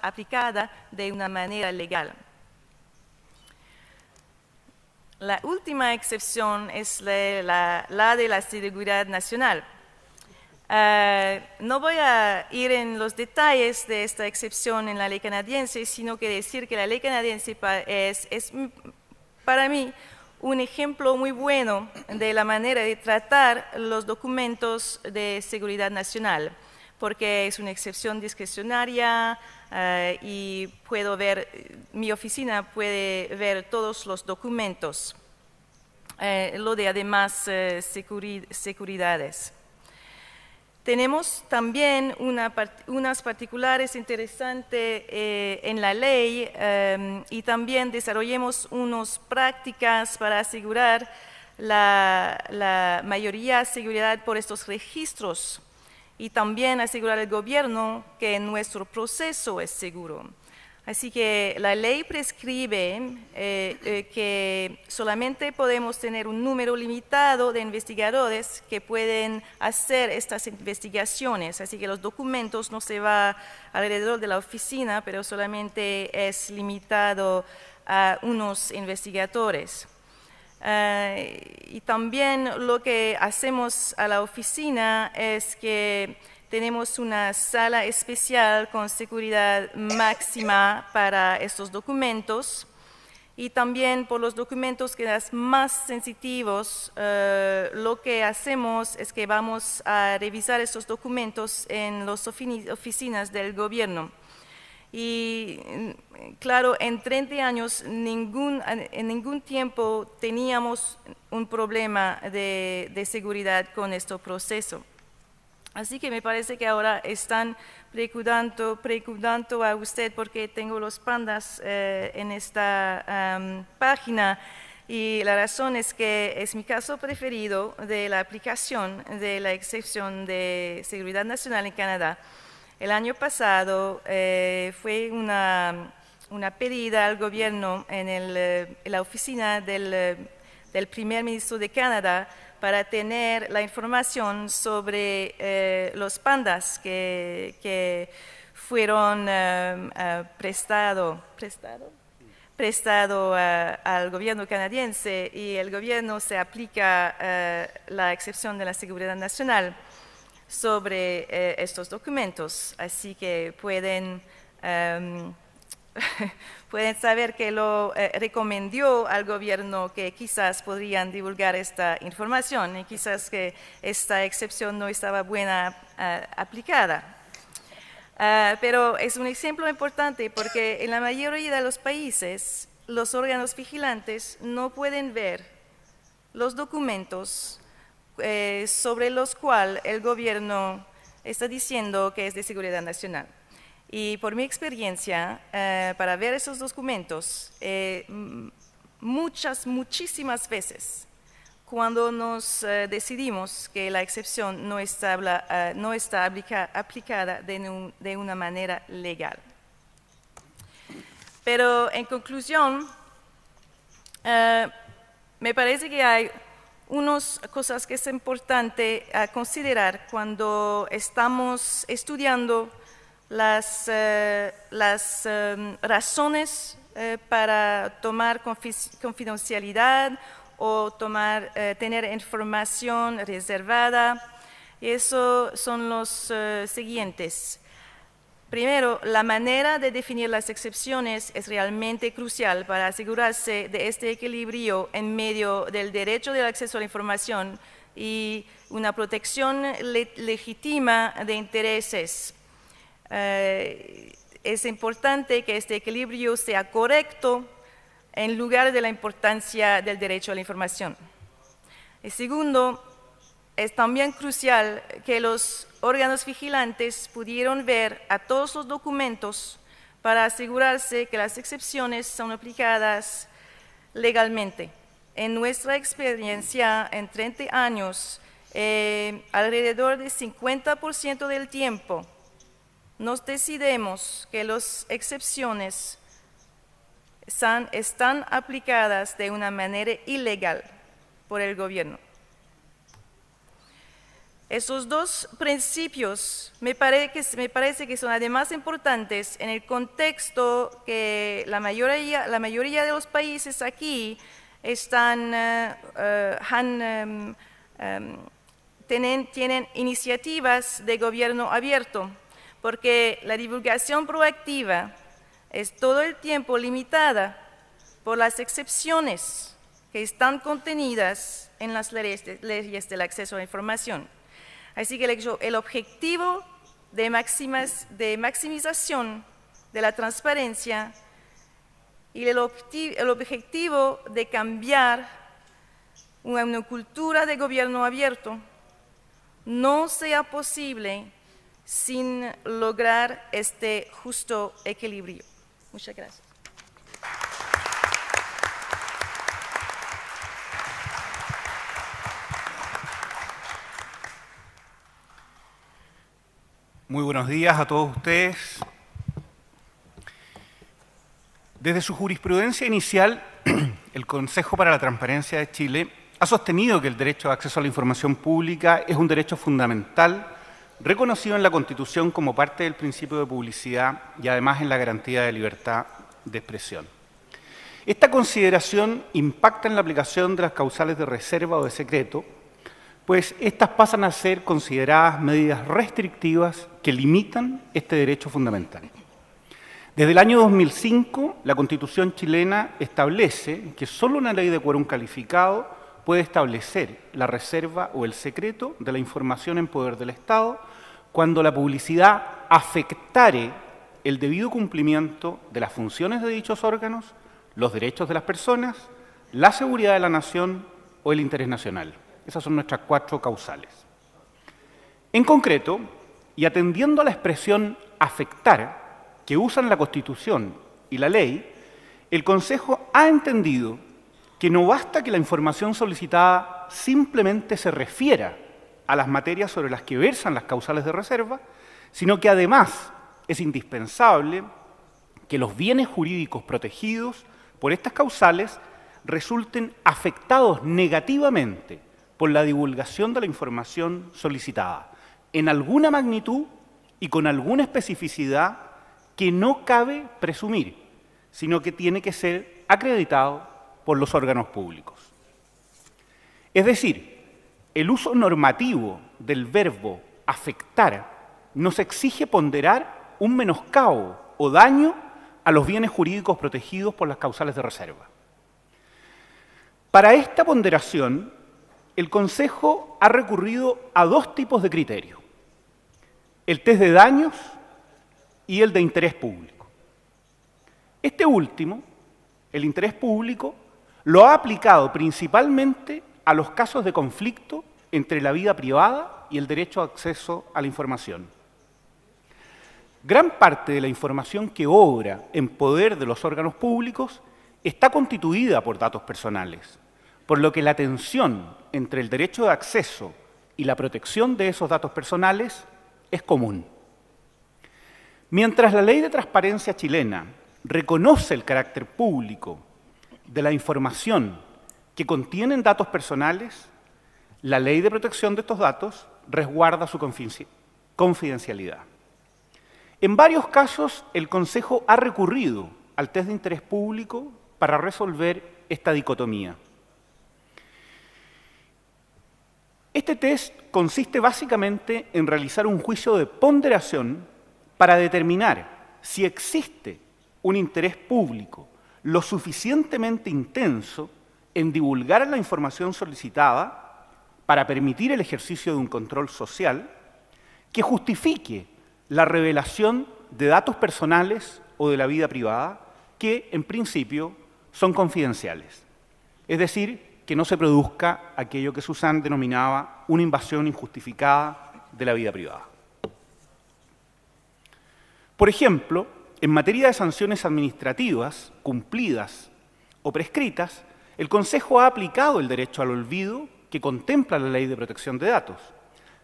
aplicada de una manera legal. La última excepción es la de la seguridad nacional. No voy a ir en los detalles de esta excepción en la ley canadiense, sino que decir que la ley canadiense es para mí un ejemplo muy bueno de la manera de tratar los documentos de seguridad nacional, porque es una excepción discrecionaria y mi oficina puede ver todos los documentos, lo de además seguridades. Tenemos también unas particulares interesantes en la ley y también desarrollemos unas prácticas para asegurar la mayoría de seguridad por estos registros y también asegurar al gobierno que nuestro proceso es seguro. Así que la ley prescribe que solamente podemos tener un número limitado de investigadores que pueden hacer estas investigaciones. Así que los documentos no se van alrededor de la oficina, pero solamente es limitado a unos investigadores. Y también lo que hacemos a la oficina es que tenemos una sala especial con seguridad máxima para estos documentos y también por los documentos que son más sensitivos, lo que hacemos es que vamos a revisar estos documentos en las oficinas del gobierno. Y claro, en 30 años en ningún tiempo teníamos un problema de seguridad con este proceso. Así que me parece que ahora están preguntando a usted porque tengo los pandas en esta página y la razón es que es mi caso preferido de la aplicación de la excepción de seguridad nacional en Canadá. El año pasado fue una pedida al gobierno en la oficina del primer ministro de Canadá para tener la información sobre los pandas que fueron prestado al gobierno canadiense y el gobierno se aplica la excepción de la seguridad nacional sobre estos documentos. Así que pueden saber que lo recomendó al gobierno que quizás podrían divulgar esta información y quizás que esta excepción no estaba buena aplicada. Pero es un ejemplo importante porque en la mayoría de los países los órganos vigilantes no pueden ver los documentos sobre los cuales el gobierno está diciendo que es de seguridad nacional. Y por mi experiencia, para ver esos documentos, muchísimas veces, cuando nos decidimos que la excepción no está aplicada de una manera legal. Pero en conclusión, me parece que hay unas cosas que es importante considerar cuando estamos estudiando las razones para tomar confidencialidad o tener información reservada. Y eso son los siguientes. Primero, la manera de definir las excepciones es realmente crucial para asegurarse de este equilibrio en medio del derecho del acceso a la información y una protección legítima de intereses. Es importante que este equilibrio sea correcto en lugar de la importancia del derecho a la información. Y segundo, es también crucial que los órganos vigilantes pudieron ver a todos los documentos para asegurarse que las excepciones son aplicadas legalmente. En nuestra experiencia, en 30 años, alrededor del 50% del tiempo, nos decidimos que las excepciones están aplicadas de una manera ilegal por el gobierno. Esos dos principios me parece que son además importantes en el contexto que la mayoría de los países aquí tienen iniciativas de gobierno abierto, porque la divulgación proactiva es todo el tiempo limitada por las excepciones que están contenidas en las leyes del acceso a la información. Así que el objetivo de maximización de la transparencia y el objetivo de cambiar una cultura de gobierno abierto no sea posible sin lograr este justo equilibrio. Muchas gracias. Muy buenos días a todos ustedes. Desde su jurisprudencia inicial, el Consejo para la Transparencia de Chile ha sostenido que el derecho de acceso a la información pública es un derecho fundamental reconocido en la Constitución como parte del principio de publicidad y además en la garantía de libertad de expresión. Esta consideración impacta en la aplicación de las causales de reserva o de secreto, pues estas pasan a ser consideradas medidas restrictivas que limitan este derecho fundamental. Desde el año 2005, la Constitución chilena establece que solo una ley de quórum calificado puede establecer la reserva o el secreto de la información en poder del Estado cuando la publicidad afectare el debido cumplimiento de las funciones de dichos órganos, los derechos de las personas, la seguridad de la nación o el interés nacional. Esas son nuestras 4 causales. En concreto, y atendiendo a la expresión afectar que usan la Constitución y la ley, el Consejo ha entendido que no basta que la información solicitada simplemente se refiera a las materias sobre las que versan las causales de reserva, sino que además es indispensable que los bienes jurídicos protegidos por estas causales resulten afectados negativamente por la divulgación de la información solicitada, en alguna magnitud y con alguna especificidad que no cabe presumir, sino que tiene que ser acreditado por los órganos públicos. Es decir, el uso normativo del verbo afectar nos exige ponderar un menoscabo o daño a los bienes jurídicos protegidos por las causales de reserva. Para esta ponderación, el Consejo ha recurrido a 2 tipos de criterios: el test de daños y el de interés público. Este último, el interés público, lo ha aplicado principalmente a los casos de conflicto entre la vida privada y el derecho a acceso a la información. Gran parte de la información que obra en poder de los órganos públicos está constituida por datos personales, por lo que la tensión entre el derecho de acceso y la protección de esos datos personales es común. Mientras la Ley de Transparencia chilena reconoce el carácter público de la información que contienen datos personales, la Ley de Protección de estos datos resguarda su confidencialidad. En varios casos, el Consejo ha recurrido al test de interés público para resolver esta dicotomía. Este test consiste básicamente en realizar un juicio de ponderación para determinar si existe un interés público lo suficientemente intenso en divulgar la información solicitada para permitir el ejercicio de un control social que justifique la revelación de datos personales o de la vida privada que, en principio, son confidenciales. Es decir, que no se produzca aquello que Susan denominaba una invasión injustificada de la vida privada. Por ejemplo, en materia de sanciones administrativas cumplidas o prescritas, el Consejo ha aplicado el derecho al olvido que contempla la Ley de Protección de Datos,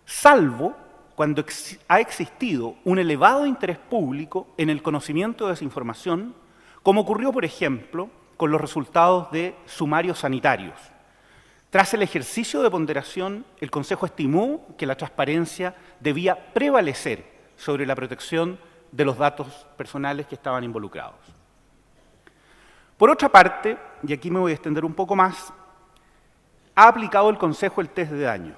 salvo cuando ha existido un elevado interés público en el conocimiento de esa información, como ocurrió, por ejemplo, con los resultados de sumarios sanitarios. Tras el ejercicio de ponderación, el Consejo estimó que la transparencia debía prevalecer sobre la protección de los datos personales que estaban involucrados. Por otra parte, y aquí me voy a extender un poco más, ha aplicado el Consejo el test de daños.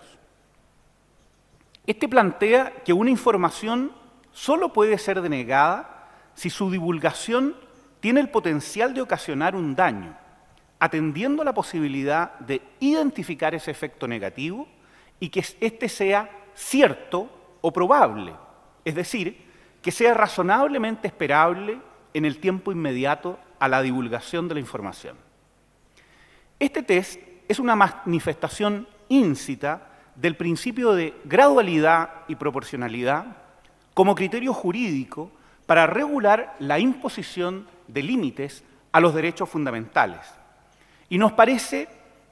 Este plantea que una información solo puede ser denegada si su divulgación tiene el potencial de ocasionar un daño, atendiendo a la posibilidad de identificar ese efecto negativo y que éste sea cierto o probable, es decir, que sea razonablemente esperable en el tiempo inmediato a la divulgación de la información. Este test es una manifestación íncita del principio de gradualidad y proporcionalidad como criterio jurídico para regular la imposición de límites a los derechos fundamentales. Y nos parece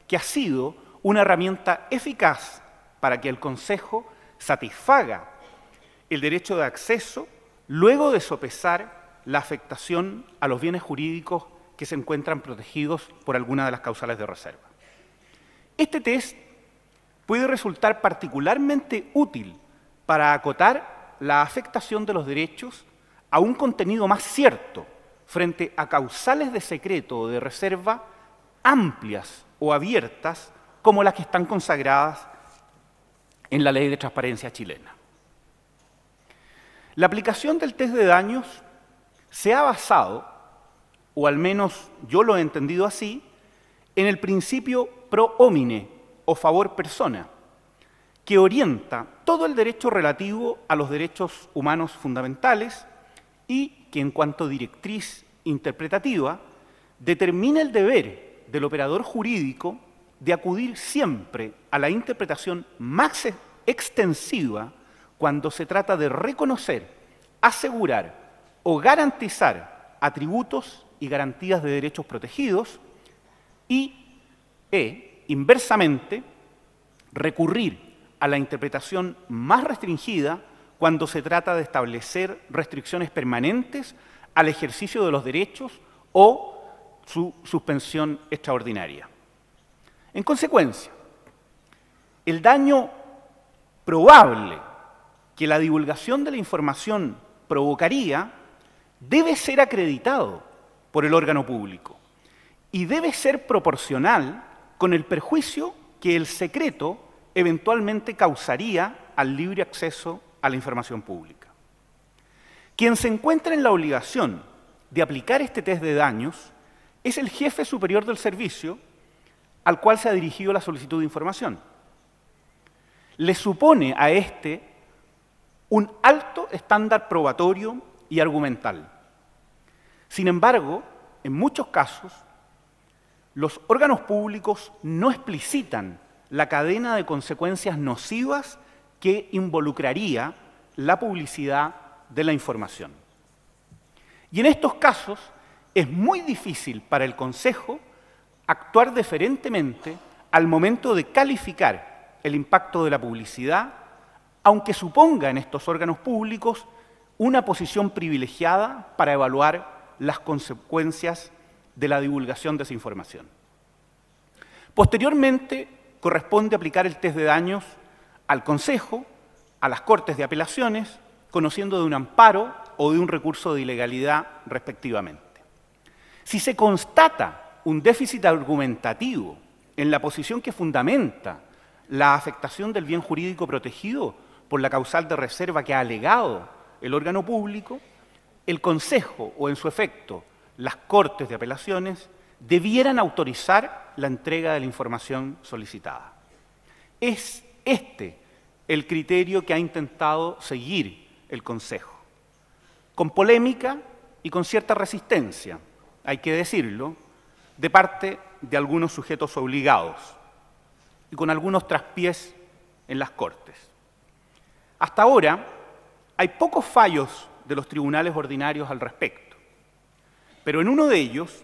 que ha sido una herramienta eficaz para que el Consejo satisfaga el derecho de acceso luego de sopesar la afectación a los bienes jurídicos que se encuentran protegidos por alguna de las causales de reserva. Este test puede resultar particularmente útil para acotar la afectación de los derechos a un contenido más cierto frente a causales de secreto o de reserva amplias o abiertas como las que están consagradas en la Ley de Transparencia chilena. La aplicación del test de daños se ha basado, o al menos yo lo he entendido así, en el principio pro homine o favor persona, que orienta todo el derecho relativo a los derechos humanos fundamentales y que, en cuanto directriz interpretativa, determina el deber del operador jurídico de acudir siempre a la interpretación más extensiva cuando se trata de reconocer, asegurar o garantizar atributos y garantías de derechos protegidos y, inversamente, recurrir a la interpretación más restringida cuando se trata de establecer restricciones permanentes al ejercicio de los derechos o su suspensión extraordinaria. En consecuencia, el daño probable que la divulgación de la información provocaría debe ser acreditado por el órgano público y debe ser proporcional con el perjuicio que el secreto eventualmente causaría al libre acceso a la información pública. Quien se encuentra en la obligación de aplicar este test de daños es el jefe superior del servicio al cual se ha dirigido la solicitud de información. Le supone a éste un alto estándar probatorio y argumental. Sin embargo, en muchos casos, los órganos públicos no explicitan la cadena de consecuencias nocivas que involucraría la publicidad de la información. Y en estos casos es muy difícil para el Consejo actuar deferentemente al momento de calificar el impacto de la publicidad, aunque suponga en estos órganos públicos una posición privilegiada para evaluar las consecuencias de la divulgación de esa información. Posteriormente, corresponde aplicar el test de daños al Consejo, a las Cortes de Apelaciones, conociendo de un amparo o de un recurso de ilegalidad respectivamente. Si se constata un déficit argumentativo en la posición que fundamenta la afectación del bien jurídico protegido por la causal de reserva que ha alegado el órgano público, el Consejo o, en su efecto, las Cortes de Apelaciones debieran autorizar la entrega de la información solicitada. Es este el criterio que ha intentado seguir el Consejo, con polémica y con cierta resistencia, hay que decirlo, de parte de algunos sujetos obligados y con algunos traspiés en las Cortes. Hasta ahora hay pocos fallos de los tribunales ordinarios al respecto, pero en uno de ellos,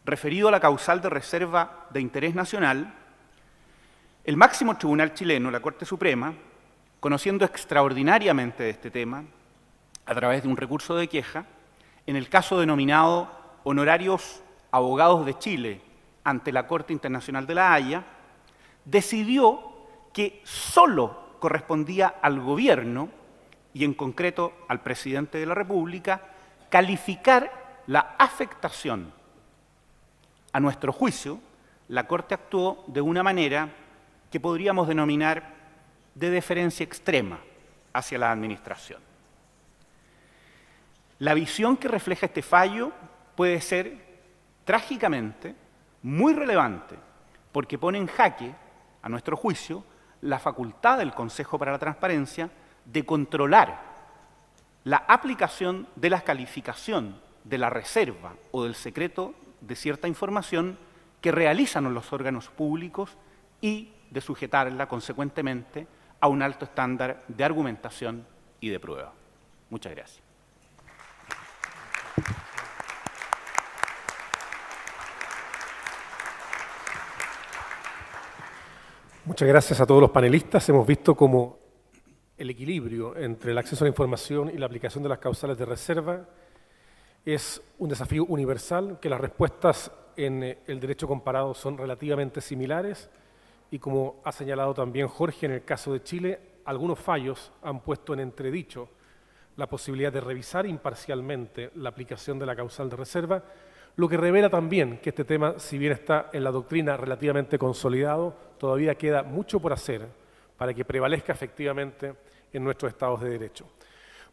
referido a la causal de reserva de interés nacional, el máximo tribunal chileno, la Corte Suprema, conociendo extraordinariamente de este tema, a través de un recurso de queja, en el caso denominado Honorarios Abogados de Chile ante la Corte Internacional de La Haya, decidió que sólo correspondía al gobierno, y en concreto al presidente de la República, calificar la afectación. A nuestro juicio, la Corte actuó de una manera que podríamos denominar de deferencia extrema hacia la administración. La visión que refleja este fallo puede ser, trágicamente, muy relevante, porque pone en jaque, a nuestro juicio, la facultad del Consejo para la Transparencia de controlar la aplicación de la calificación de la reserva o del secreto de cierta información que realizan los órganos públicos y de sujetarla, consecuentemente, a un alto estándar de argumentación y de prueba. Muchas gracias. Muchas gracias a todos los panelistas. Hemos visto cómo el equilibrio entre el acceso a la información y la aplicación de las causales de reserva es un desafío universal, que las respuestas en el derecho comparado son relativamente similares y, como ha señalado también Jorge, en el caso de Chile, algunos fallos han puesto en entredicho la posibilidad de revisar imparcialmente la aplicación de la causal de reserva, lo que revela también que este tema, si bien está en la doctrina relativamente consolidado, todavía queda mucho por hacer para que prevalezca efectivamente en nuestros estados de derecho.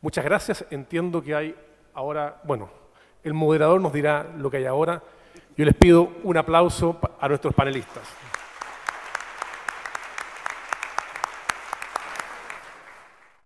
Muchas gracias. Entiendo que hay ahora, bueno, el moderador nos dirá lo que hay ahora. Yo les pido un aplauso a nuestros panelistas.